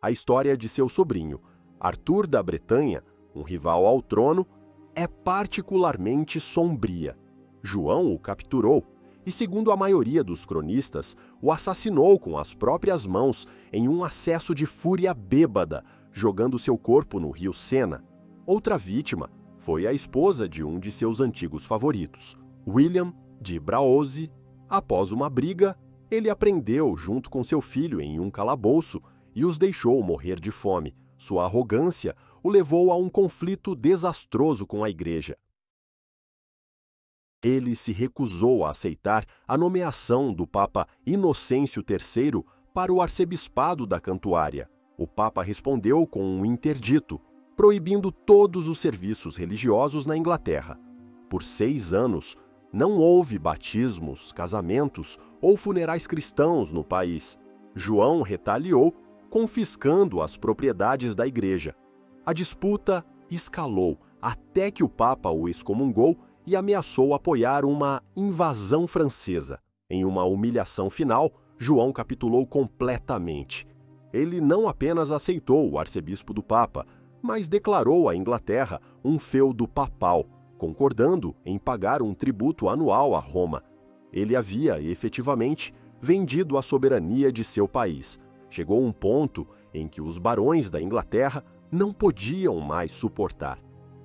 A história de seu sobrinho, Arthur da Bretanha, um rival ao trono, é particularmente sombria. João o capturou e, segundo a maioria dos cronistas, o assassinou com as próprias mãos em um acesso de fúria bêbada, jogando seu corpo no rio Sena. Outra vítima foi a esposa de um de seus antigos favoritos, William de Braose. Após uma briga, ele a prendeu junto com seu filho em um calabouço e os deixou morrer de fome. Sua arrogância o levou a um conflito desastroso com a igreja. Ele se recusou a aceitar a nomeação do Papa Inocêncio III para o arcebispado da Cantuária. O Papa respondeu com um interdito, proibindo todos os serviços religiosos na Inglaterra. Por 6 anos, não houve batismos, casamentos ou funerais cristãos no país. João retaliou, confiscando as propriedades da igreja. A disputa escalou até que o Papa o excomungou e ameaçou apoiar uma invasão francesa. Em uma humilhação final, João capitulou completamente. Ele não apenas aceitou o arcebispo do Papa, mas declarou a Inglaterra um feudo papal, concordando em pagar um tributo anual a Roma. Ele havia, efetivamente, vendido a soberania de seu país. Chegou um ponto em que os barões da Inglaterra não podiam mais suportar.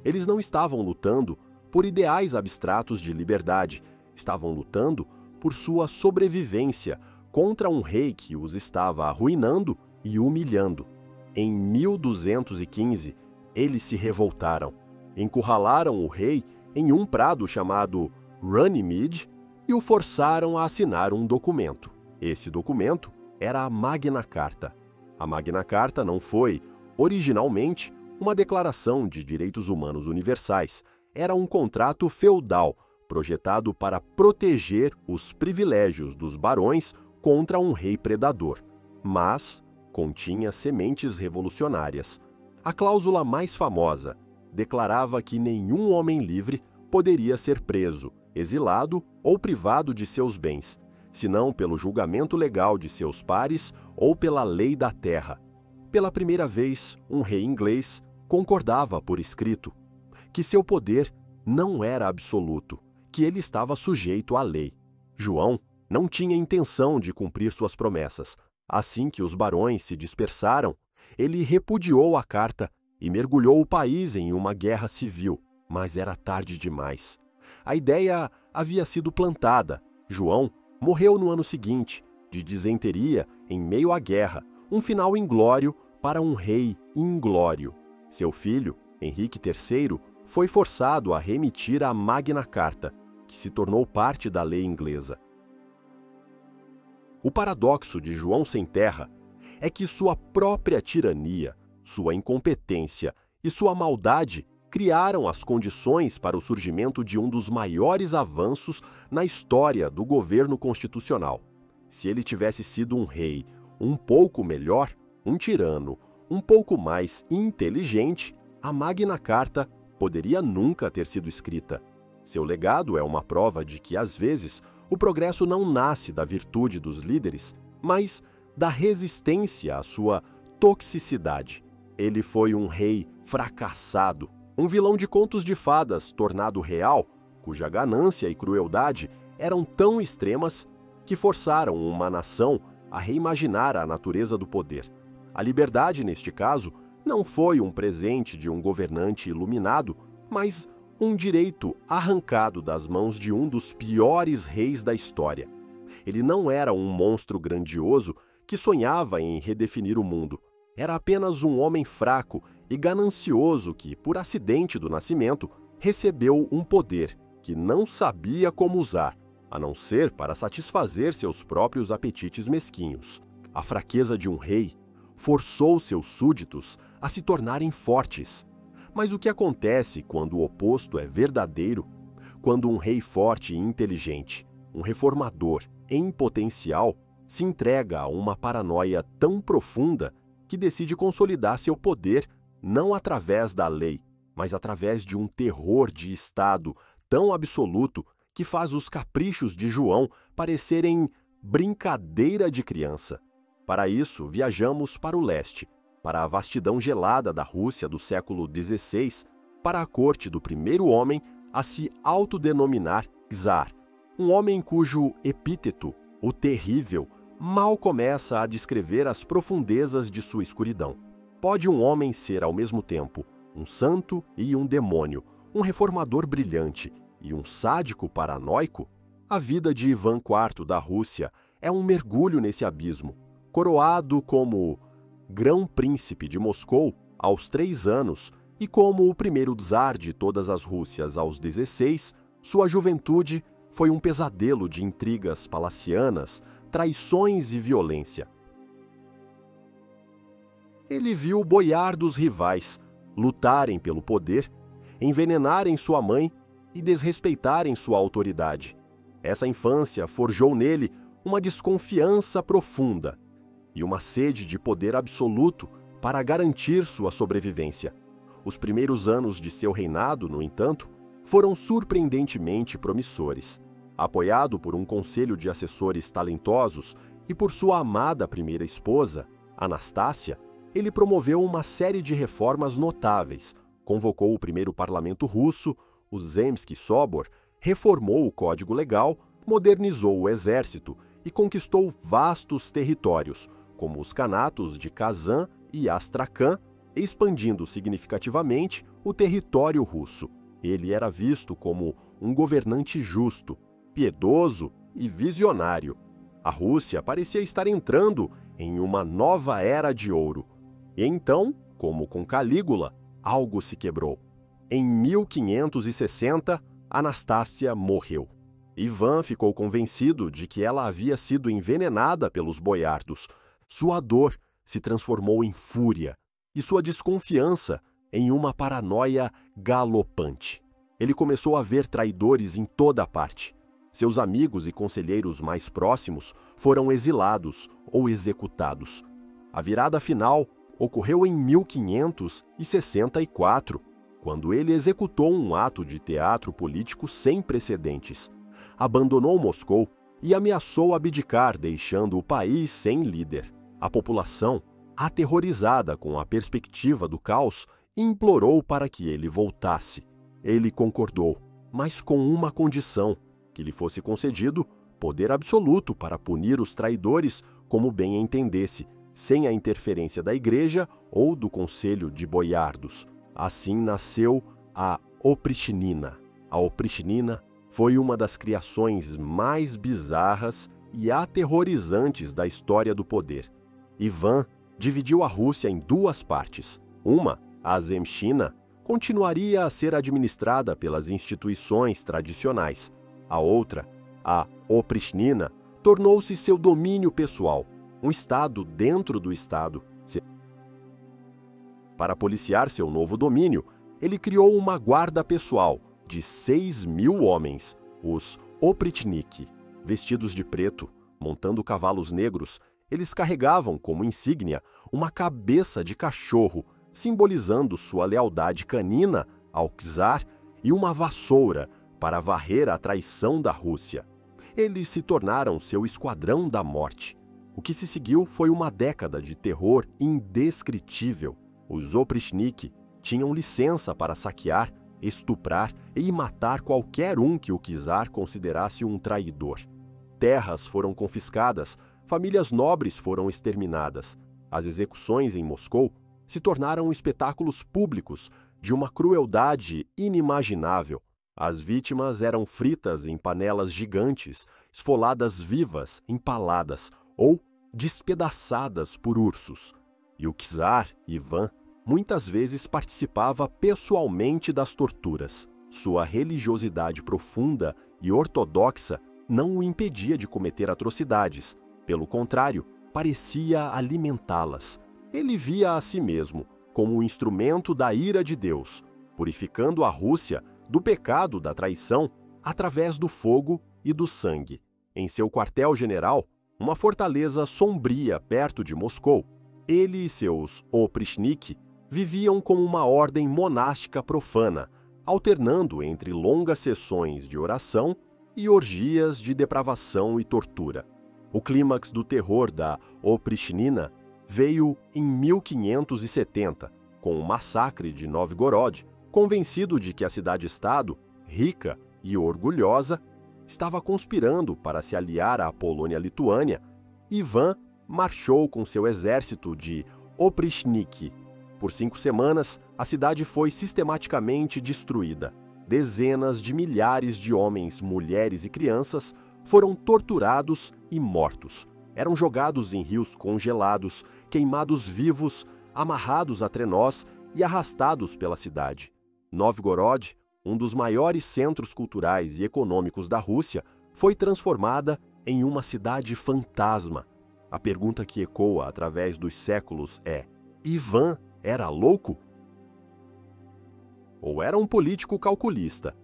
Eles não estavam lutando por ideais abstratos de liberdade, estavam lutando por sua sobrevivência contra um rei que os estava arruinando e humilhando. Em 1215, eles se revoltaram, encurralaram o rei em um prado chamado Runnymede e o forçaram a assinar um documento. Esse documento era a Magna Carta. A Magna Carta não foi, originalmente, uma declaração de direitos humanos universais. Era um contrato feudal, projetado para proteger os privilégios dos barões contra um rei predador. Mas continha sementes revolucionárias. A cláusula mais famosa declarava que nenhum homem livre poderia ser preso, exilado ou privado de seus bens, senão pelo julgamento legal de seus pares ou pela lei da terra. Pela primeira vez, um rei inglês concordava por escrito que seu poder não era absoluto, que ele estava sujeito à lei. João não tinha intenção de cumprir suas promessas. Assim que os barões se dispersaram, ele repudiou a carta e mergulhou o país em uma guerra civil, mas era tarde demais. A ideia havia sido plantada. João morreu no ano seguinte, de disenteria em meio à guerra, um final inglório para um rei inglório. Seu filho, Henrique III, foi forçado a remitir a Magna Carta, que se tornou parte da lei inglesa. O paradoxo de João sem terra é que sua própria tirania, sua incompetência e sua maldade criaram as condições para o surgimento de um dos maiores avanços na história do governo constitucional. Se ele tivesse sido um rei um pouco melhor, um tirano um pouco mais inteligente, a Magna Carta poderia nunca ter sido escrita. Seu legado é uma prova de que, às vezes, o progresso não nasce da virtude dos líderes, mas da resistência à sua toxicidade. Ele foi um rei fracassado, um vilão de contos de fadas tornado real, cuja ganância e crueldade eram tão extremas que forçaram uma nação a reimaginar a natureza do poder. A liberdade, neste caso, não foi um presente de um governante iluminado, mas um direito arrancado das mãos de um dos piores reis da história. Ele não era um monstro grandioso que sonhava em redefinir o mundo. Era apenas um homem fraco e ganancioso que, por acidente do nascimento, recebeu um poder que não sabia como usar, a não ser para satisfazer seus próprios apetites mesquinhos. A fraqueza de um rei forçou seus súditos a se tornarem fortes. Mas o que acontece quando o oposto é verdadeiro? Quando um rei forte e inteligente, um reformador em potencial, se entrega a uma paranoia tão profunda que decide consolidar seu poder não através da lei, mas através de um terror de Estado tão absoluto que faz os caprichos de João parecerem brincadeira de criança. Para isso, viajamos para o leste, para a vastidão gelada da Rússia do século XVI, para a corte do primeiro homem a se autodenominar czar, um homem cujo epíteto, o terrível, mal começa a descrever as profundezas de sua escuridão. Pode um homem ser, ao mesmo tempo, um santo e um demônio, um reformador brilhante e um sádico paranoico? A vida de Ivan IV da Rússia é um mergulho nesse abismo. Coroado como Grão-Príncipe de Moscou aos 3 anos e como o primeiro czar de todas as Rússias aos 16, sua juventude foi um pesadelo de intrigas palacianas, traições e violência. Ele viu boiardos rivais lutarem pelo poder, envenenarem sua mãe e desrespeitarem sua autoridade. Essa infância forjou nele uma desconfiança profunda e uma sede de poder absoluto para garantir sua sobrevivência. Os primeiros anos de seu reinado, no entanto, foram surpreendentemente promissores. Apoiado por um conselho de assessores talentosos e por sua amada primeira esposa, Anastácia, ele promoveu uma série de reformas notáveis, convocou o primeiro parlamento russo, o Zemsky Sobor, reformou o Código Legal, modernizou o exército e conquistou vastos territórios, como os Khanatos de Kazan e Astrakhan, expandindo significativamente o território russo. Ele era visto como um governante justo, piedoso e visionário. A Rússia parecia estar entrando em uma nova era de ouro. E então, como com Calígula, algo se quebrou. Em 1560, Anastácia morreu. Ivan ficou convencido de que ela havia sido envenenada pelos boiardos. Sua dor se transformou em fúria e sua desconfiança em uma paranoia galopante. Ele começou a ver traidores em toda parte. Seus amigos e conselheiros mais próximos foram exilados ou executados. A virada final ocorreu em 1564, quando ele executou um ato de teatro político sem precedentes. Abandonou Moscou e ameaçou abdicar, deixando o país sem líder. A população, aterrorizada com a perspectiva do caos, implorou para que ele voltasse. Ele concordou, mas com uma condição: que lhe fosse concedido poder absoluto para punir os traidores como bem entendesse, sem a interferência da igreja ou do conselho de boiardos. Assim nasceu a Oprichnina. A Oprichnina foi uma das criações mais bizarras e aterrorizantes da história do poder. Ivan dividiu a Rússia em duas partes. Uma, a Zemshina, continuaria a ser administrada pelas instituições tradicionais. A outra, a Oprichnina, tornou-se seu domínio pessoal, um estado dentro do estado. Para policiar seu novo domínio, ele criou uma guarda pessoal de 6.000 homens, os Oprichnik. Vestidos de preto, montando cavalos negros, eles carregavam como insígnia uma cabeça de cachorro, simbolizando sua lealdade canina ao czar, e uma vassoura para varrer a traição da Rússia. Eles se tornaram seu esquadrão da morte. O que se seguiu foi uma década de terror indescritível. Os Oprichnik tinham licença para saquear, estuprar e matar qualquer um que o czar considerasse um traidor. Terras foram confiscadas, famílias nobres foram exterminadas. As execuções em Moscou se tornaram espetáculos públicos de uma crueldade inimaginável. As vítimas eram fritas em panelas gigantes, esfoladas vivas, empaladas ou despedaçadas por ursos. E o czar, Ivan, muitas vezes participava pessoalmente das torturas. Sua religiosidade profunda e ortodoxa não o impedia de cometer atrocidades. Pelo contrário, parecia alimentá-las. Ele via a si mesmo como um instrumento da ira de Deus, purificando a Rússia do pecado da traição através do fogo e do sangue. Em seu quartel-general, uma fortaleza sombria perto de Moscou, ele e seus Oprichnik viviam como uma ordem monástica profana, alternando entre longas sessões de oração e orgias de depravação e tortura. O clímax do terror da Oprichnina veio em 1570, com o massacre de Novgorod. Convencido de que a cidade-estado, rica e orgulhosa, estava conspirando para se aliar à Polônia-Lituânia, Ivan marchou com seu exército de Oprichnik. Por 5 semanas, a cidade foi sistematicamente destruída. Dezenas de milhares de homens, mulheres e crianças foram torturados e mortos. Eram jogados em rios congelados, queimados vivos, amarrados a trenós e arrastados pela cidade. Novgorod, um dos maiores centros culturais e econômicos da Rússia, foi transformada em uma cidade fantasma. A pergunta que ecoa através dos séculos é: Ivan era louco? Ou era um político calculista,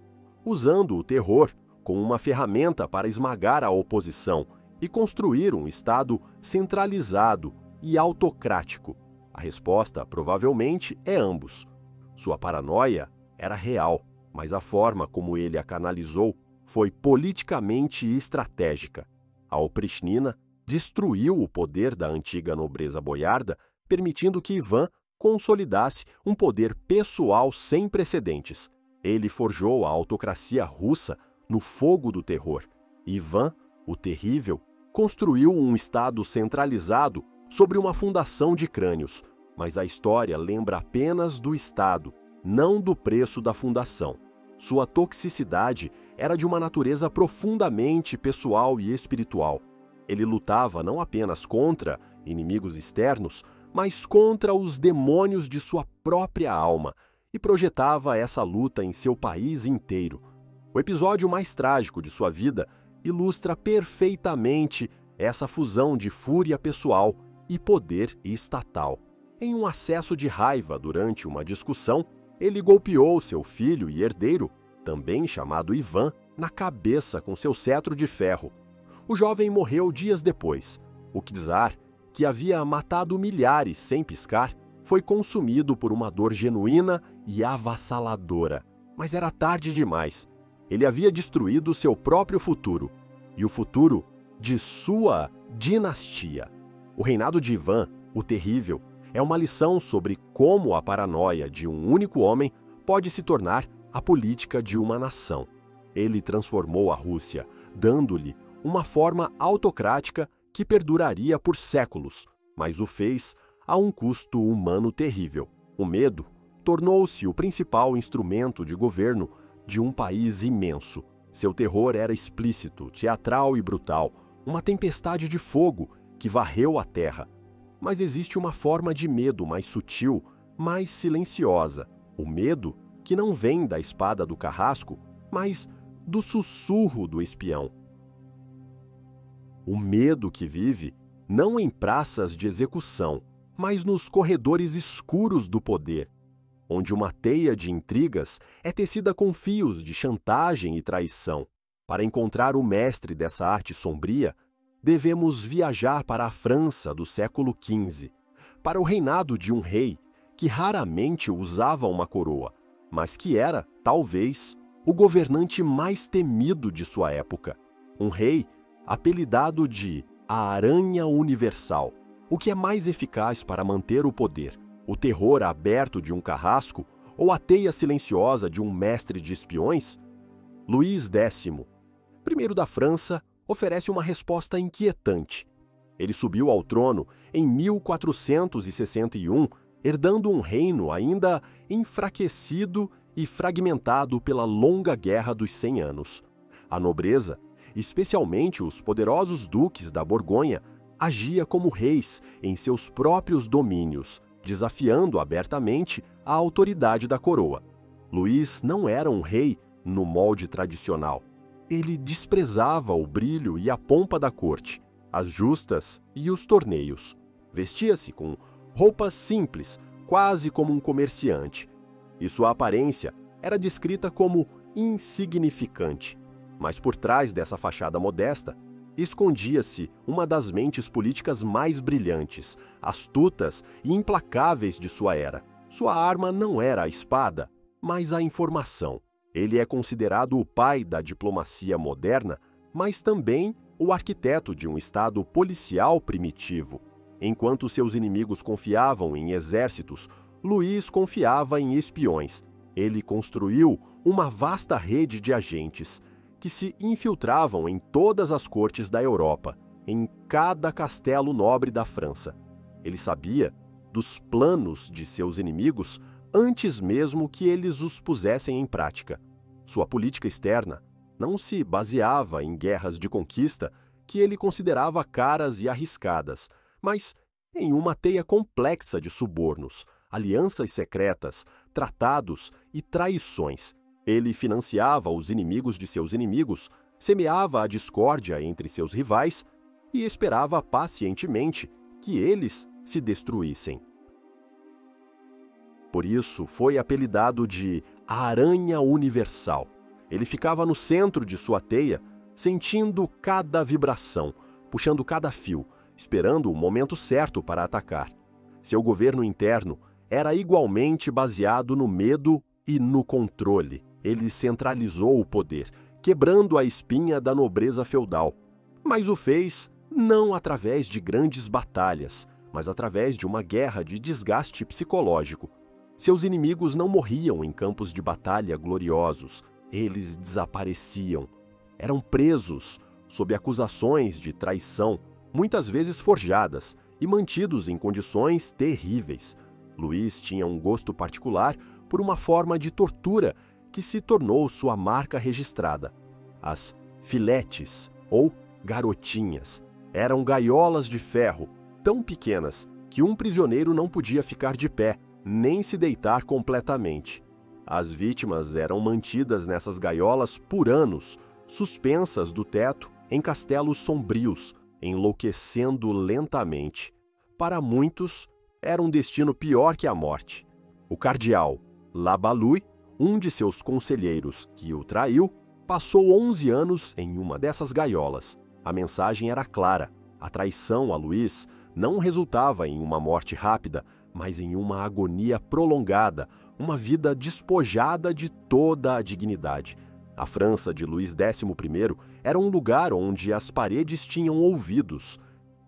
usando o terror como uma ferramenta para esmagar a oposição e construir um Estado centralizado e autocrático? A resposta, provavelmente, é ambos. Sua paranoia era real, mas a forma como ele a canalizou foi politicamente estratégica. A Oprichnina destruiu o poder da antiga nobreza boiarda, permitindo que Ivan consolidasse um poder pessoal sem precedentes. Ele forjou a autocracia russa no fogo do terror. Ivan, o Terrível, construiu um Estado centralizado sobre uma fundação de crânios, mas a história lembra apenas do Estado, não do preço da fundação. Sua toxicidade era de uma natureza profundamente pessoal e espiritual. Ele lutava não apenas contra inimigos externos, mas contra os demônios de sua própria alma, e projetava essa luta em seu país inteiro. O O episódio mais trágico de sua vida ilustra perfeitamente essa fusão de fúria pessoal e poder estatal. Em um acesso de raiva durante uma discussão, ele golpeou seu filho e herdeiro, também chamado Ivan, na cabeça com seu cetro de ferro. O jovem morreu dias depois. O czar, que havia matado milhares sem piscar, foi consumido por uma dor genuína e avassaladora. Mas era tarde demais. Ele havia destruído seu próprio futuro e o futuro de sua dinastia. O reinado de Ivan, o Terrível, é uma lição sobre como a paranoia de um único homem pode se tornar a política de uma nação. Ele transformou a Rússia, dando-lhe uma forma autocrática que perduraria por séculos, mas o fez a um custo humano terrível. O medo tornou-se o principal instrumento de governo de um país imenso. Seu terror era explícito, teatral e brutal, uma tempestade de fogo que varreu a terra. Mas existe uma forma de medo mais sutil, mais silenciosa. O medo que não vem da espada do carrasco, mas do sussurro do espião. O medo que vive não em praças de execução, mas nos corredores escuros do poder, onde uma teia de intrigas é tecida com fios de chantagem e traição. Para encontrar o mestre dessa arte sombria, devemos viajar para a França do século XV, para o reinado de um rei que raramente usava uma coroa, mas que era, talvez, o governante mais temido de sua época. Um rei apelidado de a Aranha Universal, o que é mais eficaz para manter o poder, o terror aberto de um carrasco ou a teia silenciosa de um mestre de espiões? Luís X, primeiro da França, oferece uma resposta inquietante. Ele subiu ao trono em 1461, herdando um reino ainda enfraquecido e fragmentado pela longa Guerra dos 100 Anos. A nobreza, especialmente os poderosos duques da Borgonha, agia como reis em seus próprios domínios, desafiando abertamente a autoridade da coroa. Luís não era um rei no molde tradicional. Ele desprezava o brilho e a pompa da corte, as justas e os torneios. Vestia-se com roupas simples, quase como um comerciante, e sua aparência era descrita como insignificante. Mas por trás dessa fachada modesta, escondia-se uma das mentes políticas mais brilhantes, astutas e implacáveis de sua era. Sua arma não era a espada, mas a informação. Ele é considerado o pai da diplomacia moderna, mas também o arquiteto de um estado policial primitivo. Enquanto seus inimigos confiavam em exércitos, Luís confiava em espiões. Ele construiu uma vasta rede de agentes que se infiltravam em todas as cortes da Europa, em cada castelo nobre da França. Ele sabia dos planos de seus inimigos antes mesmo que eles os pusessem em prática. Sua política externa não se baseava em guerras de conquista que ele considerava caras e arriscadas, mas em uma teia complexa de subornos, alianças secretas, tratados e traições. Ele financiava os inimigos de seus inimigos, semeava a discórdia entre seus rivais e esperava pacientemente que eles se destruíssem. Por isso, foi apelidado de a Aranha Universal. Ele ficava no centro de sua teia, sentindo cada vibração, puxando cada fio, esperando o momento certo para atacar. Seu governo interno era igualmente baseado no medo e no controle. Ele centralizou o poder, quebrando a espinha da nobreza feudal. Mas o fez não através de grandes batalhas, mas através de uma guerra de desgaste psicológico. Seus inimigos não morriam em campos de batalha gloriosos, eles desapareciam. Eram presos sob acusações de traição, muitas vezes forjadas, e mantidos em condições terríveis. Luís tinha um gosto particular por uma forma de tortura que se tornou sua marca registrada. As filetes, ou garotinhas, eram gaiolas de ferro, tão pequenas que um prisioneiro não podia ficar de pé, nem se deitar completamente. As vítimas eram mantidas nessas gaiolas por anos, suspensas do teto em castelos sombrios, enlouquecendo lentamente. Para muitos, era um destino pior que a morte. O cardeal Labalui, um de seus conselheiros que o traiu, passou 11 anos em uma dessas gaiolas. A mensagem era clara: a traição a Luís não resultava em uma morte rápida, mas em uma agonia prolongada, uma vida despojada de toda a dignidade. A França de Luís XI era um lugar onde as paredes tinham ouvidos.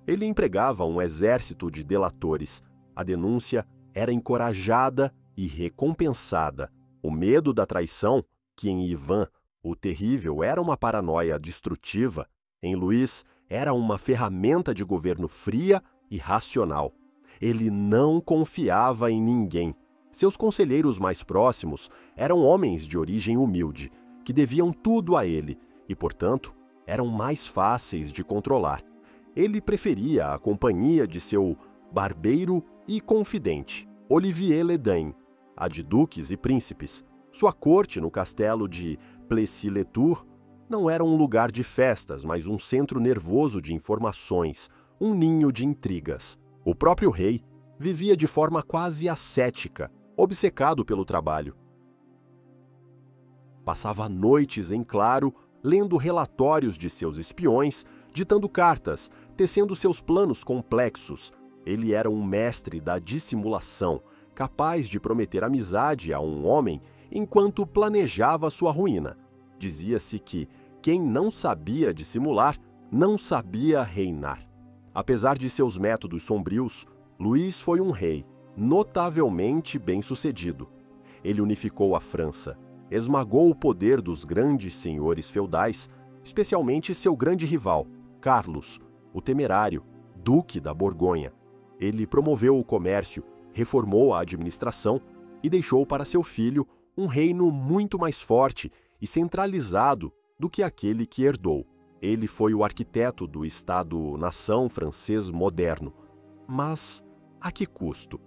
Ele empregava um exército de delatores. A denúncia era encorajada e recompensada. O medo da traição, que em Ivan, o Terrível, era uma paranoia destrutiva, em Luís era uma ferramenta de governo fria e racional. Ele não confiava em ninguém. Seus conselheiros mais próximos eram homens de origem humilde, que deviam tudo a ele e, portanto, eram mais fáceis de controlar. Ele preferia a companhia de seu barbeiro e confidente, Olivier Le Dain, a de duques e príncipes. Sua corte no castelo de Plessis-les-Tours não era um lugar de festas, mas um centro nervoso de informações, um ninho de intrigas. O próprio rei vivia de forma quase ascética, obcecado pelo trabalho. Passava noites em claro, lendo relatórios de seus espiões, ditando cartas, tecendo seus planos complexos. Ele era um mestre da dissimulação, capaz de prometer amizade a um homem enquanto planejava sua ruína. Dizia-se que quem não sabia dissimular, não sabia reinar. Apesar de seus métodos sombrios, Luís foi um rei notavelmente bem-sucedido. Ele unificou a França, esmagou o poder dos grandes senhores feudais, especialmente seu grande rival, Carlos, o Temerário, Duque da Borgonha. Ele promoveu o comércio, reformou a administração e deixou para seu filho um reino muito mais forte e centralizado do que aquele que herdou. Ele foi o arquiteto do Estado-nação francês moderno. Mas a que custo?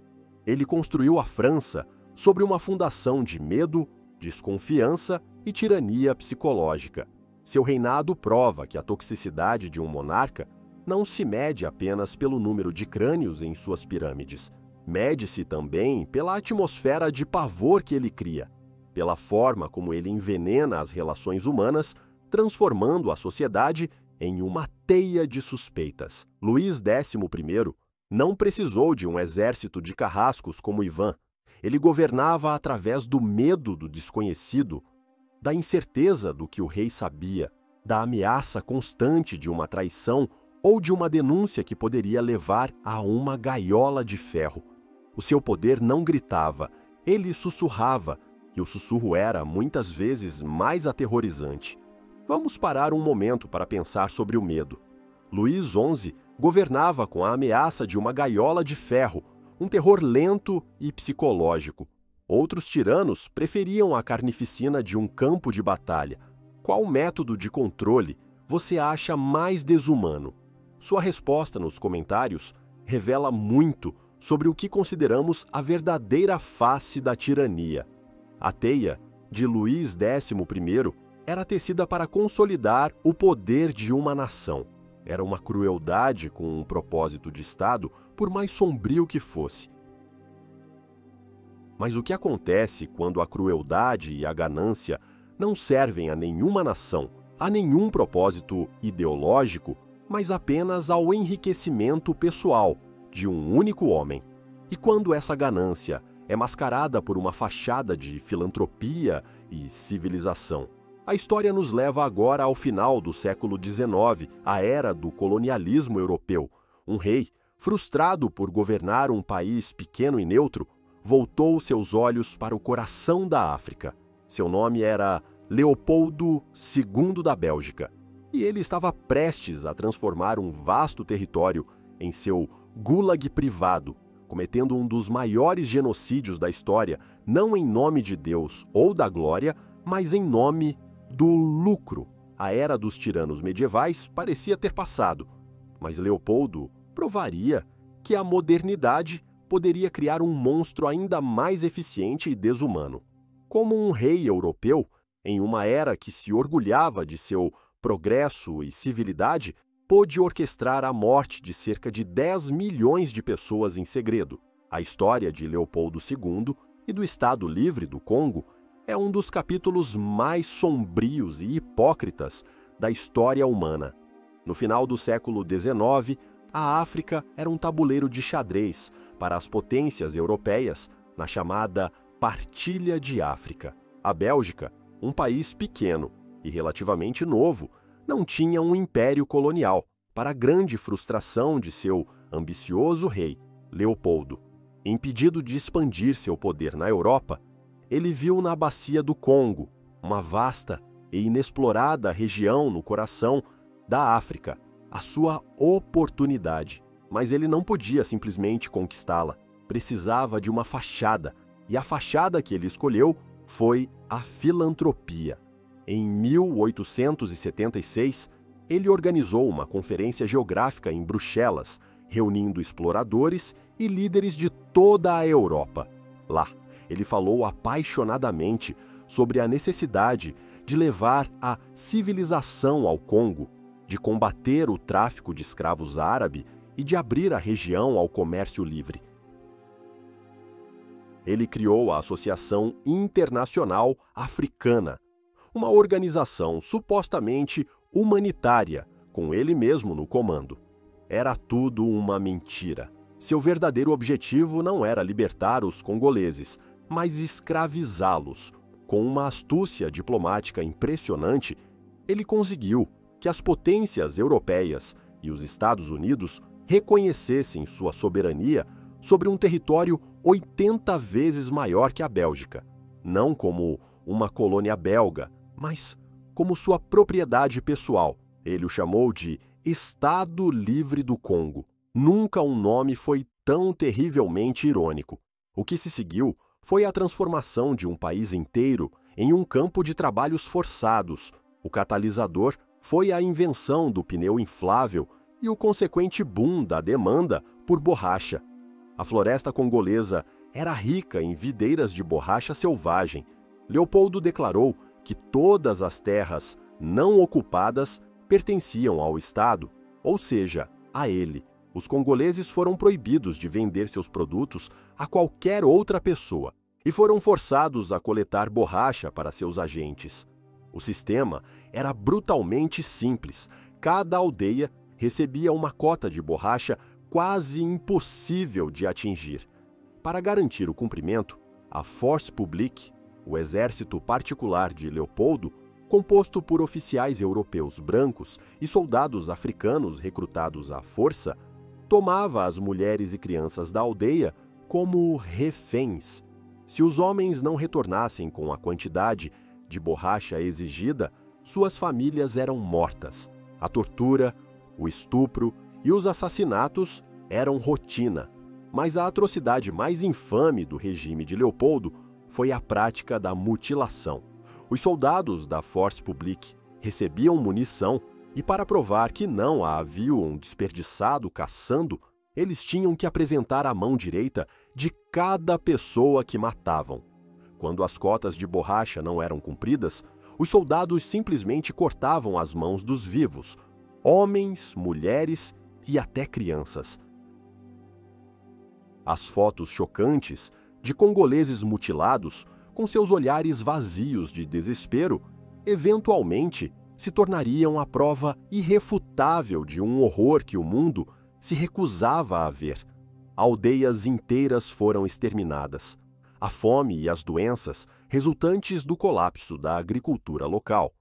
Ele construiu a França sobre uma fundação de medo, desconfiança e tirania psicológica. Seu reinado prova que a toxicidade de um monarca não se mede apenas pelo número de crânios em suas pirâmides. Mede-se também pela atmosfera de pavor que ele cria, pela forma como ele envenena as relações humanas, transformando a sociedade em uma teia de suspeitas. Luís XI não precisou de um exército de carrascos como Ivan. Ele governava através do medo do desconhecido, da incerteza do que o rei sabia, da ameaça constante de uma traição ou de uma denúncia que poderia levar a uma gaiola de ferro. O seu poder não gritava, ele sussurrava, e o sussurro era, muitas vezes, mais aterrorizante. Vamos parar um momento para pensar sobre o medo. Luís XI governava com a ameaça de uma gaiola de ferro, um terror lento e psicológico. Outros tiranos preferiam a carnificina de um campo de batalha. Qual método de controle você acha mais desumano? Sua resposta nos comentários revela muito sobre o que consideramos a verdadeira face da tirania. A teia de Luís XI era tecida para consolidar o poder de uma nação. Era uma crueldade com um propósito de Estado, por mais sombrio que fosse. Mas o que acontece quando a crueldade e a ganância não servem a nenhuma nação, a nenhum propósito ideológico, mas apenas ao enriquecimento pessoal de um único homem? E quando essa ganância é mascarada por uma fachada de filantropia e civilização? A história nos leva agora ao final do século XIX, a era do colonialismo europeu. Um rei, frustrado por governar um país pequeno e neutro, voltou seus olhos para o coração da África. Seu nome era Leopoldo II da Bélgica, e ele estava prestes a transformar um vasto território em seu gulag privado, cometendo um dos maiores genocídios da história, não em nome de Deus ou da glória, mas em nome do lucro. A era dos tiranos medievais parecia ter passado, mas Leopoldo provaria que a modernidade poderia criar um monstro ainda mais eficiente e desumano. Como um rei europeu, em uma era que se orgulhava de seu progresso e civilidade, pôde orquestrar a morte de cerca de 10 milhões de pessoas em segredo. A história de Leopoldo II e do Estado Livre do Congo é um dos capítulos mais sombrios e hipócritas da história humana. No final do século XIX, a África era um tabuleiro de xadrez para as potências europeias na chamada Partilha de África. A Bélgica, um país pequeno e relativamente novo, não tinha um império colonial, para a grande frustração de seu ambicioso rei, Leopoldo. Impedido de expandir seu poder na Europa, ele viu na Bacia do Congo, uma vasta e inexplorada região no coração da África, a sua oportunidade. Mas ele não podia simplesmente conquistá-la. Precisava de uma fachada, e a fachada que ele escolheu foi a filantropia. Em 1876, ele organizou uma conferência geográfica em Bruxelas, reunindo exploradores e líderes de toda a Europa. Lá, ele falou apaixonadamente sobre a necessidade de levar a civilização ao Congo, de combater o tráfico de escravos árabe e de abrir a região ao comércio livre. Ele criou a Associação Internacional Africana, uma organização supostamente humanitária, com ele mesmo no comando. Era tudo uma mentira. Seu verdadeiro objetivo não era libertar os congoleses, mas escravizá-los. Com uma astúcia diplomática impressionante, ele conseguiu que as potências europeias e os Estados Unidos reconhecessem sua soberania sobre um território 80 vezes maior que a Bélgica, não como uma colônia belga, mas como sua propriedade pessoal. Ele o chamou de Estado Livre do Congo. Nunca um nome foi tão terrivelmente irônico. O que se seguiu foi a transformação de um país inteiro em um campo de trabalhos forçados. O catalisador foi a invenção do pneu inflável e o consequente boom da demanda por borracha. A floresta congolesa era rica em videiras de borracha selvagem. Leopoldo declarou que todas as terras não ocupadas pertenciam ao Estado, ou seja, a ele. Os congoleses foram proibidos de vender seus produtos a qualquer outra pessoa e foram forçados a coletar borracha para seus agentes. O sistema era brutalmente simples. Cada aldeia recebia uma cota de borracha quase impossível de atingir. Para garantir o cumprimento, a Force Publique, o exército particular de Leopoldo, composto por oficiais europeus brancos e soldados africanos recrutados à força, tomava as mulheres e crianças da aldeia como reféns. Se os homens não retornassem com a quantidade de borracha exigida, suas famílias eram mortas. A tortura, o estupro e os assassinatos eram rotina. Mas a atrocidade mais infame do regime de Leopoldo foi a prática da mutilação. Os soldados da Force Publique recebiam munição e, para provar que não a haviam desperdiçado caçando, eles tinham que apresentar a mão direita de cada pessoa que matavam. Quando as cotas de borracha não eram cumpridas, os soldados simplesmente cortavam as mãos dos vivos, homens, mulheres e até crianças. As fotos chocantes de congoleses mutilados, com seus olhares vazios de desespero, eventualmente se tornariam a prova irrefutável de um horror que o mundo se recusava a ver. Aldeias inteiras foram exterminadas. A fome e as doenças resultantes do colapso da agricultura local,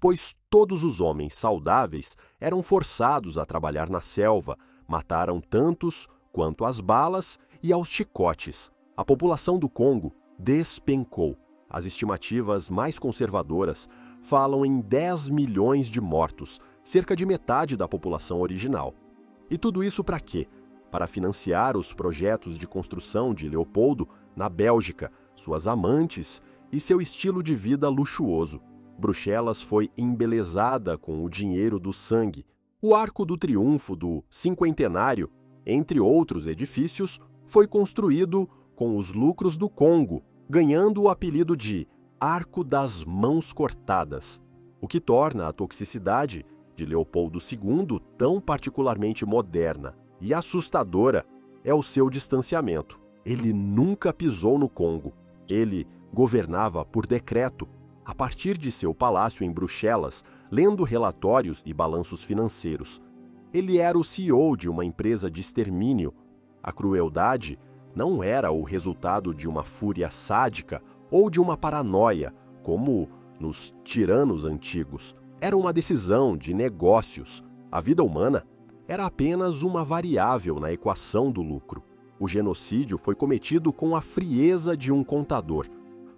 pois todos os homens saudáveis eram forçados a trabalhar na selva, mataram tantos quanto as balas e aos chicotes. A população do Congo despencou. As estimativas mais conservadoras falam em 10 milhões de mortos, cerca de metade da população original. E tudo isso para quê? Para financiar os projetos de construção de Leopoldo na Bélgica, suas amantes e seu estilo de vida luxuoso. Bruxelas foi embelezada com o dinheiro do sangue. O Arco do Triunfo do Cinquentenário, entre outros edifícios, foi construído com os lucros do Congo, ganhando o apelido de Arco das Mãos Cortadas, o que torna a toxicidade de Leopoldo II tão particularmente moderna e assustadora é o seu distanciamento. Ele nunca pisou no Congo. Ele governava por decreto, a partir de seu palácio em Bruxelas, lendo relatórios e balanços financeiros. Ele era o CEO de uma empresa de extermínio. A crueldade não era o resultado de uma fúria sádica ou de uma paranoia, como nos tiranos antigos. Era uma decisão de negócios. A vida humana era apenas uma variável na equação do lucro. O genocídio foi cometido com a frieza de um contador.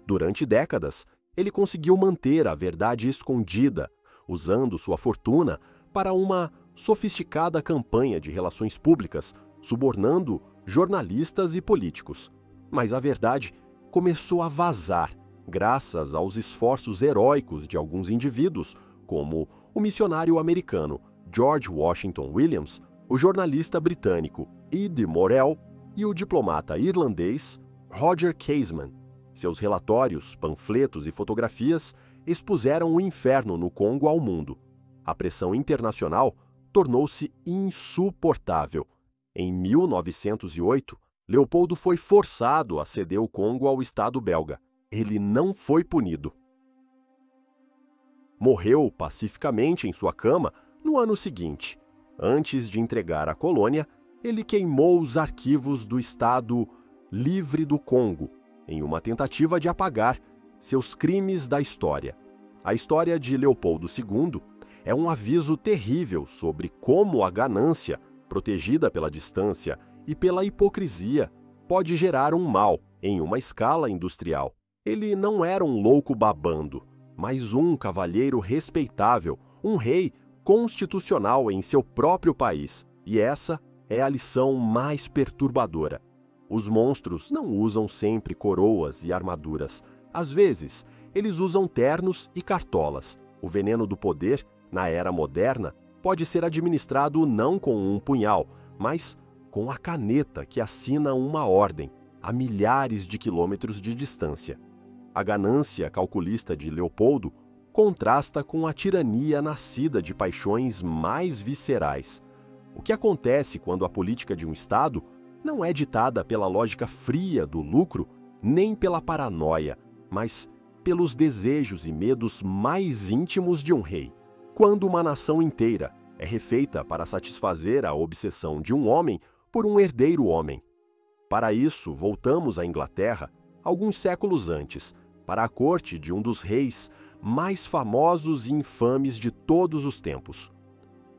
Durante décadas, ele conseguiu manter a verdade escondida, usando sua fortuna para uma sofisticada campanha de relações públicas, subornando jornalistas e políticos. Mas a verdade começou a vazar, graças aos esforços heróicos de alguns indivíduos, como o missionário americano George Washington Williams, o jornalista britânico Ed Morel e o diplomata irlandês Roger Casement. Seus relatórios, panfletos e fotografias expuseram o inferno no Congo ao mundo. A pressão internacional tornou-se insuportável. Em 1908, Leopoldo foi forçado a ceder o Congo ao Estado belga. Ele não foi punido. Morreu pacificamente em sua cama no ano seguinte. Antes de entregar a colônia, ele queimou os arquivos do Estado Livre do Congo, em uma tentativa de apagar seus crimes da história. A história de Leopoldo II é um aviso terrível sobre como a ganância, protegida pela distância e pela hipocrisia, pode gerar um mal em uma escala industrial. Ele não era um louco babando, mas um cavalheiro respeitável, um rei constitucional em seu próprio país. E essa é a lição mais perturbadora. Os monstros não usam sempre coroas e armaduras. Às vezes, eles usam ternos e cartolas. O veneno do poder, na era moderna, pode ser administrado não com um punhal, mas com a caneta que assina uma ordem, a milhares de quilômetros de distância. A ganância calculista de Leopoldo contrasta com a tirania nascida de paixões mais viscerais. O que acontece quando a política de um Estado não é ditada pela lógica fria do lucro, nem pela paranoia, mas pelos desejos e medos mais íntimos de um rei. Quando uma nação inteira é refeita para satisfazer a obsessão de um homem por um herdeiro homem. Para isso, voltamos à Inglaterra, alguns séculos antes, para a corte de um dos reis mais famosos e infames de todos os tempos.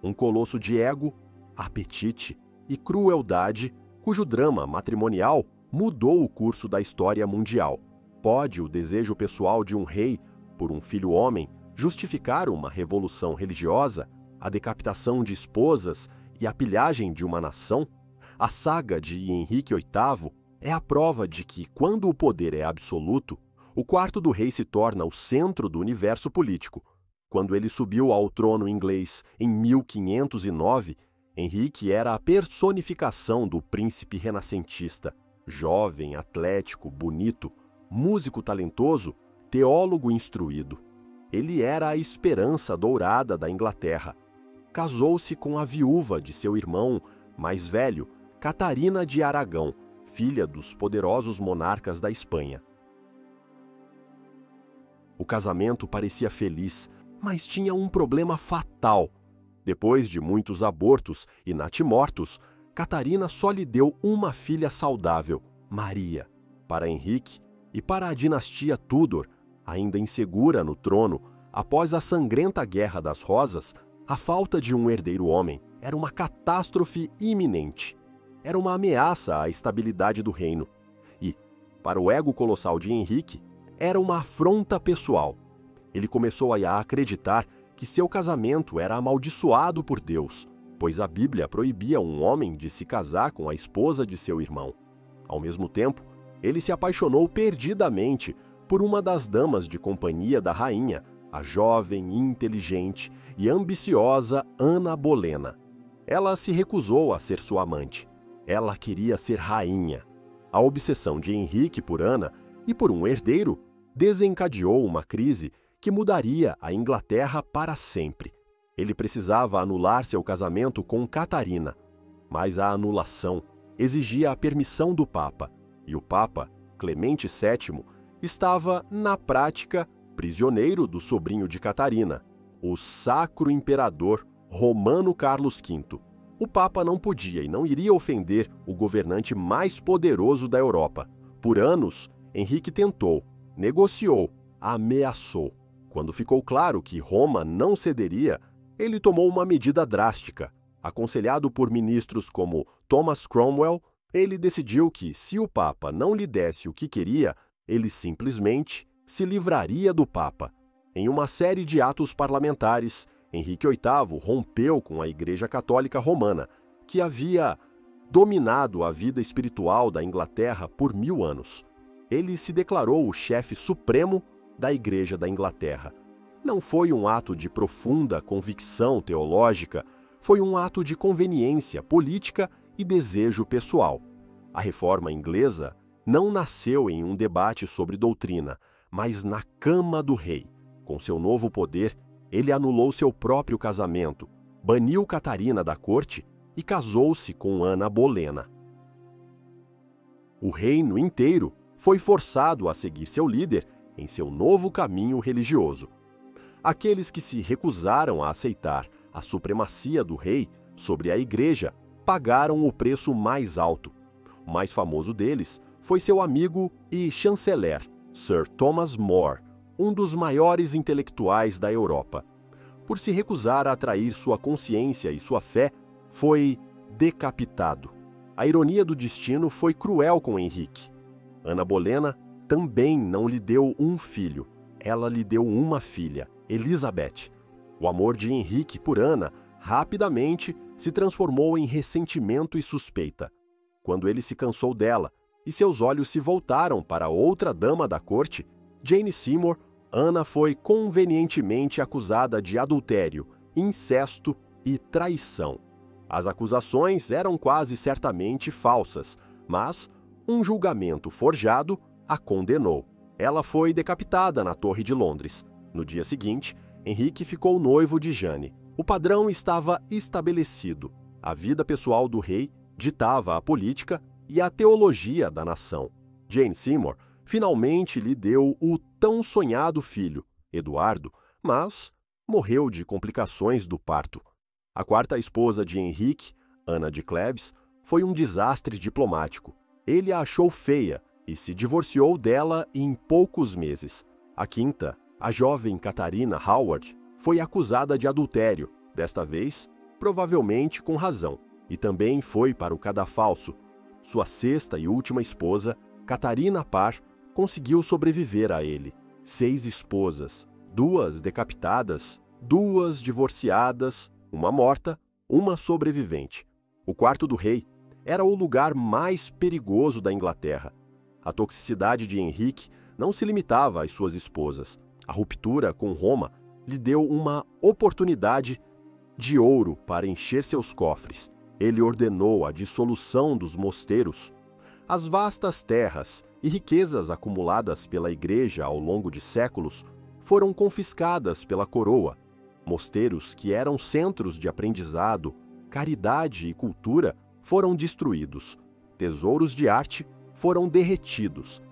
Um colosso de ego, apetite e crueldade, cujo drama matrimonial mudou o curso da história mundial. Pode o desejo pessoal de um rei por um filho homem justificar uma revolução religiosa, a decapitação de esposas e a pilhagem de uma nação? A saga de Henrique VIII é a prova de que, quando o poder é absoluto, o quarto do rei se torna o centro do universo político. Quando ele subiu ao trono inglês em 1509, Henrique era a personificação do príncipe renascentista, jovem, atlético, bonito, músico talentoso, teólogo instruído. Ele era a esperança dourada da Inglaterra. Casou-se com a viúva de seu irmão mais velho, Catarina de Aragão, filha dos poderosos monarcas da Espanha. O casamento parecia feliz, mas tinha um problema fatal. Depois de muitos abortos e natimortos, Catarina só lhe deu uma filha saudável, Maria. Para Henrique e para a dinastia Tudor, ainda insegura no trono, após a sangrenta Guerra das Rosas, a falta de um herdeiro homem era uma catástrofe iminente. Era uma ameaça à estabilidade do reino. E, para o ego colossal de Henrique, era uma afronta pessoal. Ele começou a acreditar que seu casamento era amaldiçoado por Deus, pois a Bíblia proibia um homem de se casar com a esposa de seu irmão. Ao mesmo tempo, ele se apaixonou perdidamente por uma das damas de companhia da rainha, a jovem, inteligente e ambiciosa Ana Bolena. Ela se recusou a ser sua amante. Ela queria ser rainha. A obsessão de Henrique por Ana e por um herdeiro, desencadeou uma crise que mudaria a Inglaterra para sempre. Ele precisava anular seu casamento com Catarina, mas a anulação exigia a permissão do Papa, e o Papa, Clemente VII, estava, na prática, prisioneiro do sobrinho de Catarina, o Sacro Imperador Romano Carlos V. O Papa não podia e não iria ofender o governante mais poderoso da Europa. Por anos, Henrique tentou, negociou, ameaçou. Quando ficou claro que Roma não cederia, ele tomou uma medida drástica. Aconselhado por ministros como Thomas Cromwell, ele decidiu que, se o Papa não lhe desse o que queria, ele simplesmente se livraria do Papa. Em uma série de atos parlamentares, Henrique VIII rompeu com a Igreja Católica Romana, que havia dominado a vida espiritual da Inglaterra por 1000 anos. Ele se declarou o chefe supremo da Igreja da Inglaterra. Não foi um ato de profunda convicção teológica, foi um ato de conveniência política e desejo pessoal. A reforma inglesa não nasceu em um debate sobre doutrina, mas na cama do rei. Com seu novo poder, ele anulou seu próprio casamento, baniu Catarina da corte e casou-se com Ana Bolena. O reino inteiro foi forçado a seguir seu líder em seu novo caminho religioso. Aqueles que se recusaram a aceitar a supremacia do rei sobre a igreja pagaram o preço mais alto. O mais famoso deles foi seu amigo e chanceler, Sir Thomas More, um dos maiores intelectuais da Europa. Por se recusar a trair sua consciência e sua fé, foi decapitado. A ironia do destino foi cruel com Henrique. Ana Bolena também não lhe deu um filho. Ela lhe deu uma filha, Elizabeth. O amor de Henrique por Ana rapidamente se transformou em ressentimento e suspeita. Quando ele se cansou dela e seus olhos se voltaram para outra dama da corte, Jane Seymour, Ana foi convenientemente acusada de adultério, incesto e traição. As acusações eram quase certamente falsas, mas um julgamento forjado a condenou. Ela foi decapitada na Torre de Londres. No dia seguinte, Henrique ficou noivo de Jane. O padrão estava estabelecido. A vida pessoal do rei ditava a política e a teologia da nação. Jane Seymour finalmente lhe deu o tão sonhado filho, Eduardo, mas morreu de complicações do parto. A quarta esposa de Henrique, Ana de Cleves, foi um desastre diplomático. Ele a achou feia e se divorciou dela em poucos meses. A quinta, a jovem Catarina Howard, foi acusada de adultério, desta vez, provavelmente com razão, e também foi para o cadafalso. Sua sexta e última esposa, Catarina Parr, conseguiu sobreviver a ele. 6 esposas, 2 decapitadas, 2 divorciadas, uma morta, uma sobrevivente. O quarto do rei era o lugar mais perigoso da Inglaterra. A toxicidade de Henrique não se limitava às suas esposas. A ruptura com Roma lhe deu uma oportunidade de ouro para encher seus cofres. Ele ordenou a dissolução dos mosteiros. As vastas terras e riquezas acumuladas pela Igreja ao longo de séculos foram confiscadas pela coroa. Mosteiros que eram centros de aprendizado, caridade e cultura foram destruídos. Tesouros de arte foram derretidos.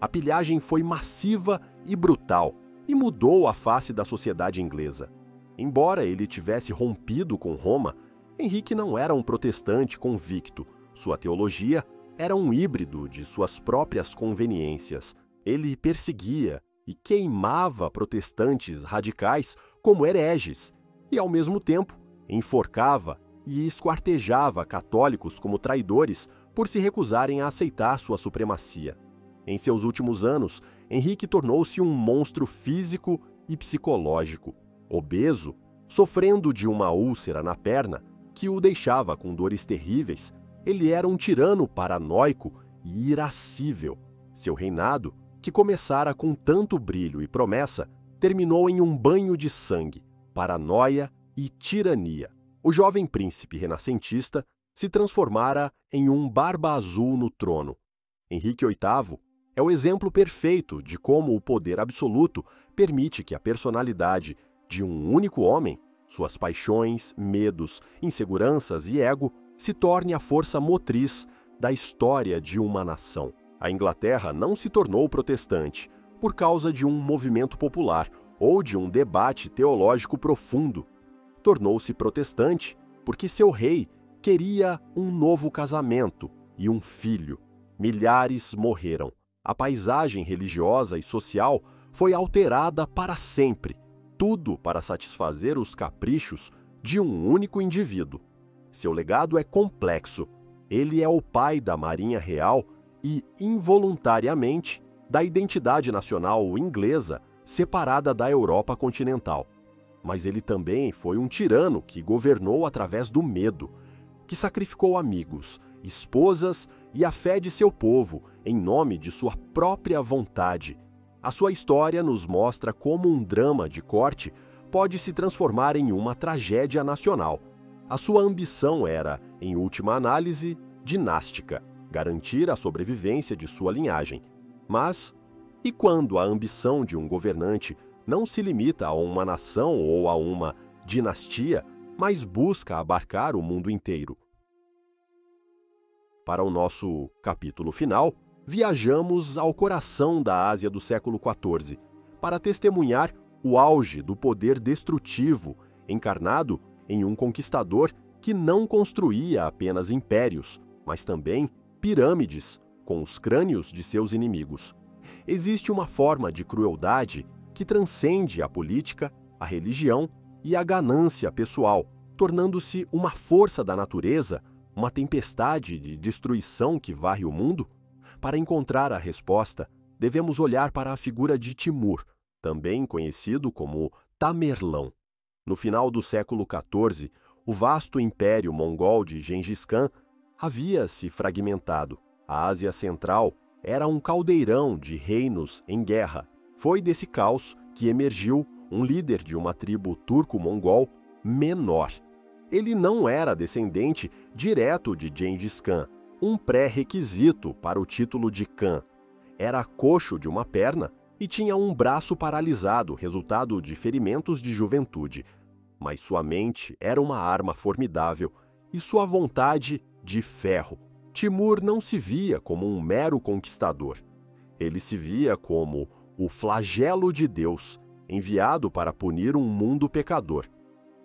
A pilhagem foi massiva e brutal e mudou a face da sociedade inglesa. Embora ele tivesse rompido com Roma, Henrique não era um protestante convicto. Sua teologia era um híbrido de suas próprias conveniências. Ele perseguia e queimava protestantes radicais como hereges e, ao mesmo tempo, enforcava e esquartejava católicos como traidores por se recusarem a aceitar sua supremacia. Em seus últimos anos, Henrique tornou-se um monstro físico e psicológico. Obeso, sofrendo de uma úlcera na perna que o deixava com dores terríveis, ele era um tirano paranoico e irascível. Seu reinado, que começara com tanto brilho e promessa, terminou em um banho de sangue, paranoia e tirania. O jovem príncipe renascentista se transformara em um barba azul no trono. Henrique VIII é o exemplo perfeito de como o poder absoluto permite que a personalidade de um único homem, suas paixões, medos, inseguranças e ego, se torne a força motriz da história de uma nação. A Inglaterra não se tornou protestante por causa de um movimento popular ou de um debate teológico profundo. Tornou-se protestante porque seu rei queria um novo casamento e um filho. Milhares morreram. A paisagem religiosa e social foi alterada para sempre, tudo para satisfazer os caprichos de um único indivíduo. Seu legado é complexo. Ele é o pai da Marinha Real e, involuntariamente, da identidade nacional inglesa separada da Europa continental. Mas ele também foi um tirano que governou através do medo, que sacrificou amigos, esposas e a fé de seu povo em nome de sua própria vontade. A sua história nos mostra como um drama de corte pode se transformar em uma tragédia nacional. A sua ambição era, em última análise, dinástica, garantir a sobrevivência de sua linhagem. Mas, e quando a ambição de um governante não se limita a uma nação ou a uma dinastia, mas busca abarcar o mundo inteiro? Para o nosso capítulo final, viajamos ao coração da Ásia do século XIV, para testemunhar o auge do poder destrutivo, encarnado em um conquistador que não construía apenas impérios, mas também pirâmides com os crânios de seus inimigos. Existe uma forma de crueldade que transcende a política, a religião e a ganância pessoal, tornando-se uma força da natureza, uma tempestade de destruição que varre o mundo? Para encontrar a resposta, devemos olhar para a figura de Timur, também conhecido como Tamerlão. No final do século XIV, o vasto império mongol de Gengis Khan havia se fragmentado. A Ásia Central era um caldeirão de reinos em guerra. Foi desse caos que emergiu um líder de uma tribo turco-mongol menor. Ele não era descendente direto de Gengis Khan, um pré-requisito para o título de Khan. Era coxo de uma perna e tinha um braço paralisado, resultado de ferimentos de juventude. Mas sua mente era uma arma formidável e sua vontade de ferro. Timur não se via como um mero conquistador. Ele se via como o flagelo de Deus, enviado para punir um mundo pecador.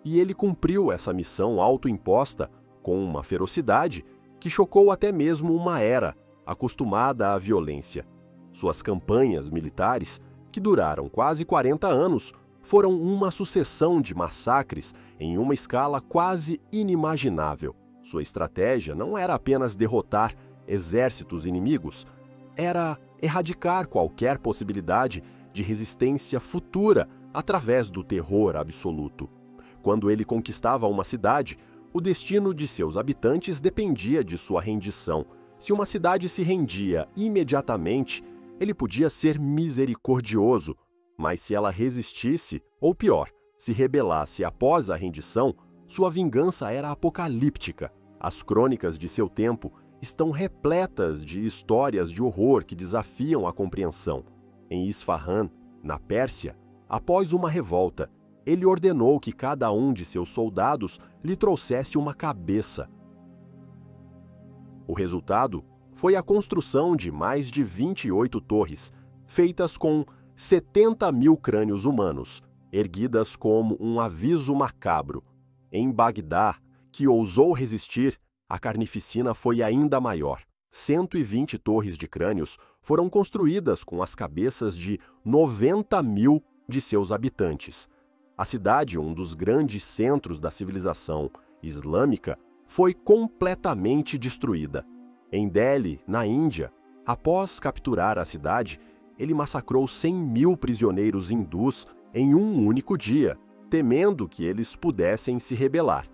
E ele cumpriu essa missão autoimposta com uma ferocidade que chocou até mesmo uma era acostumada à violência. Suas campanhas militares, que duraram quase 40 anos, foram uma sucessão de massacres em uma escala quase inimaginável. Sua estratégia não era apenas derrotar exércitos inimigos, era erradicar qualquer possibilidade de resistência futura através do terror absoluto. Quando ele conquistava uma cidade, o destino de seus habitantes dependia de sua rendição. Se uma cidade se rendia imediatamente, ele podia ser misericordioso, mas se ela resistisse, ou pior, se rebelasse após a rendição, sua vingança era apocalíptica. As crônicas de seu tempo estão repletas de histórias de horror que desafiam a compreensão. Em Isfahan, na Pérsia, após uma revolta, ele ordenou que cada um de seus soldados lhe trouxesse uma cabeça. O resultado foi a construção de mais de 28 torres, feitas com 70.000 crânios humanos, erguidas como um aviso macabro. Em Bagdá, que ousou resistir, a carnificina foi ainda maior. 120 torres de crânios foram construídas com as cabeças de 90.000 de seus habitantes. A cidade, um dos grandes centros da civilização islâmica, foi completamente destruída. Em Delhi, na Índia, após capturar a cidade, ele massacrou 100.000 prisioneiros hindus em um único dia, temendo que eles pudessem se rebelar.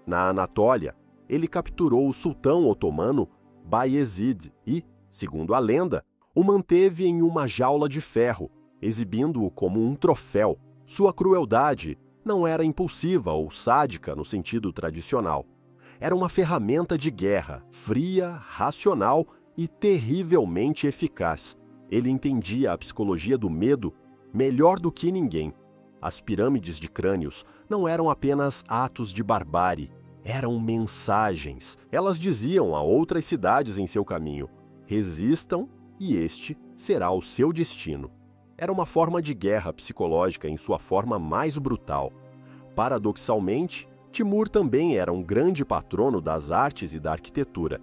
Na Anatólia, ele capturou o sultão otomano Bayezid e, segundo a lenda, o manteve em uma jaula de ferro, exibindo-o como um troféu. Sua crueldade não era impulsiva ou sádica no sentido tradicional. Era uma ferramenta de guerra, fria, racional e terrivelmente eficaz. Ele entendia a psicologia do medo melhor do que ninguém. As pirâmides de crânios não eram apenas atos de barbárie, eram mensagens. Elas diziam a outras cidades em seu caminho: resistam e este será o seu destino. Era uma forma de guerra psicológica em sua forma mais brutal. Paradoxalmente, Timur também era um grande patrono das artes e da arquitetura.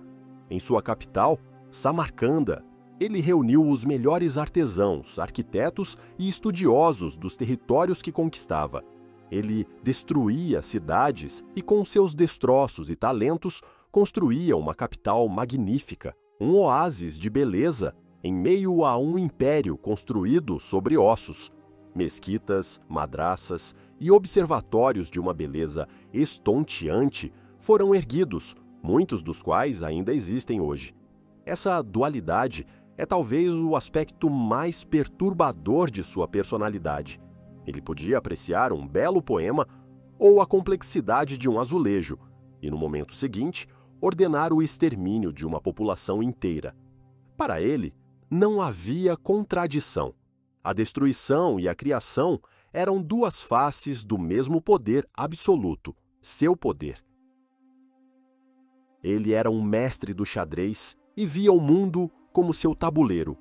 Em sua capital, Samarcanda, ele reuniu os melhores artesãos, arquitetos e estudiosos dos territórios que conquistava. Ele destruía cidades e, com seus destroços e talentos, construía uma capital magnífica, um oásis de beleza em meio a um império construído sobre ossos. Mesquitas, madraças e observatórios de uma beleza estonteante foram erguidos, muitos dos quais ainda existem hoje. Essa dualidade é talvez o aspecto mais perturbador de sua personalidade. Ele podia apreciar um belo poema ou a complexidade de um azulejo, e no momento seguinte, ordenar o extermínio de uma população inteira. Para ele, não havia contradição. A destruição e a criação eram duas faces do mesmo poder absoluto, seu poder. Ele era um mestre do xadrez e via o mundo como seu tabuleiro,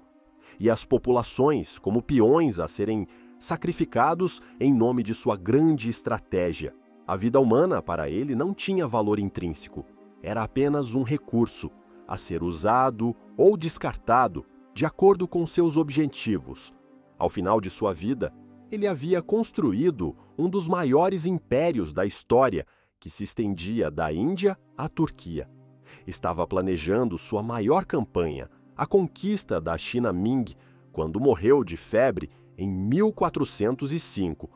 e as populações como peões a serem sacrificados em nome de sua grande estratégia. A vida humana, para ele, não tinha valor intrínseco. Era apenas um recurso a ser usado ou descartado de acordo com seus objetivos. Ao final de sua vida, ele havia construído um dos maiores impérios da história, que se estendia da Índia à Turquia. Estava planejando sua maior campanha, a conquista da China Ming, quando morreu de febre em 1405.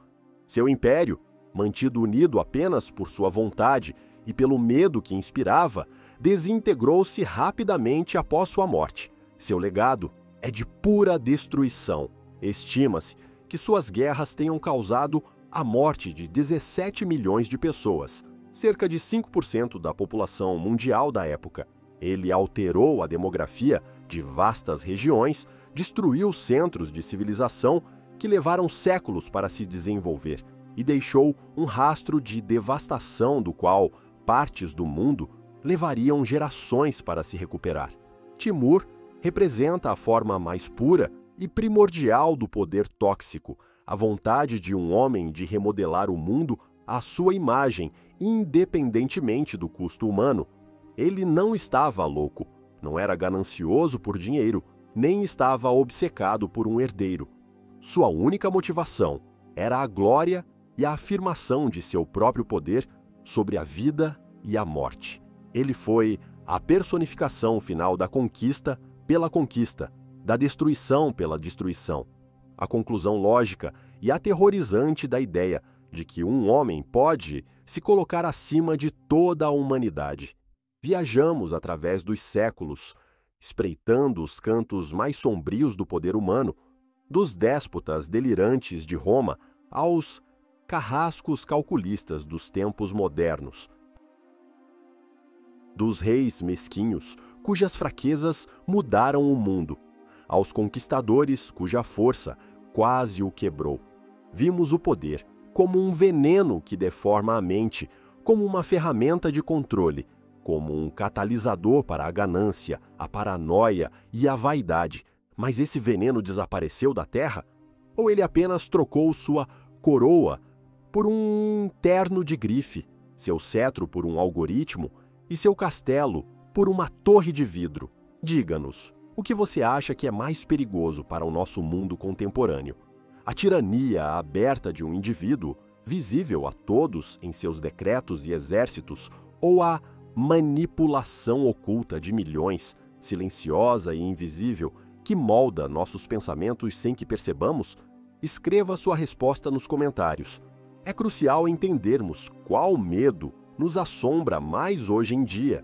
Seu império, mantido unido apenas por sua vontade e pelo medo que inspirava, desintegrou-se rapidamente após sua morte. Seu legado é de pura destruição. Estima-se que suas guerras tenham causado a morte de 17 milhões de pessoas, cerca de 5% da população mundial da época. Ele alterou a demografia de vastas regiões, destruiu centros de civilização que levaram séculos para se desenvolver e deixou um rastro de devastação do qual partes do mundo levariam gerações para se recuperar. Timur representa a forma mais pura e primordial do poder tóxico, a vontade de um homem de remodelar o mundo à sua imagem, independentemente do custo humano. Ele não estava louco, não era ganancioso por dinheiro, nem estava obcecado por um herdeiro. Sua única motivação era a glória e a afirmação de seu próprio poder sobre a vida e a morte. Ele foi a personificação final da conquista pela conquista, da destruição pela destruição. A conclusão lógica e aterrorizante da ideia de que um homem pode se colocar acima de toda a humanidade. Viajamos através dos séculos, espreitando os cantos mais sombrios do poder humano, dos déspotas delirantes de Roma aos carrascos calculistas dos tempos modernos, dos reis mesquinhos cujas fraquezas mudaram o mundo, aos conquistadores cuja força quase o quebrou. Vimos o poder como um veneno que deforma a mente, como uma ferramenta de controle, como um catalisador para a ganância, a paranoia e a vaidade. Mas esse veneno desapareceu da Terra? Ou ele apenas trocou sua coroa por um terno de grife, seu cetro por um algoritmo e seu castelo por uma torre de vidro? Diga-nos, o que você acha que é mais perigoso para o nosso mundo contemporâneo? A tirania aberta de um indivíduo, visível a todos em seus decretos e exércitos, ou a manipulação oculta de milhões, silenciosa e invisível, que molda nossos pensamentos sem que percebamos? Escreva sua resposta nos comentários. É crucial entendermos qual medo nos assombra mais hoje em dia.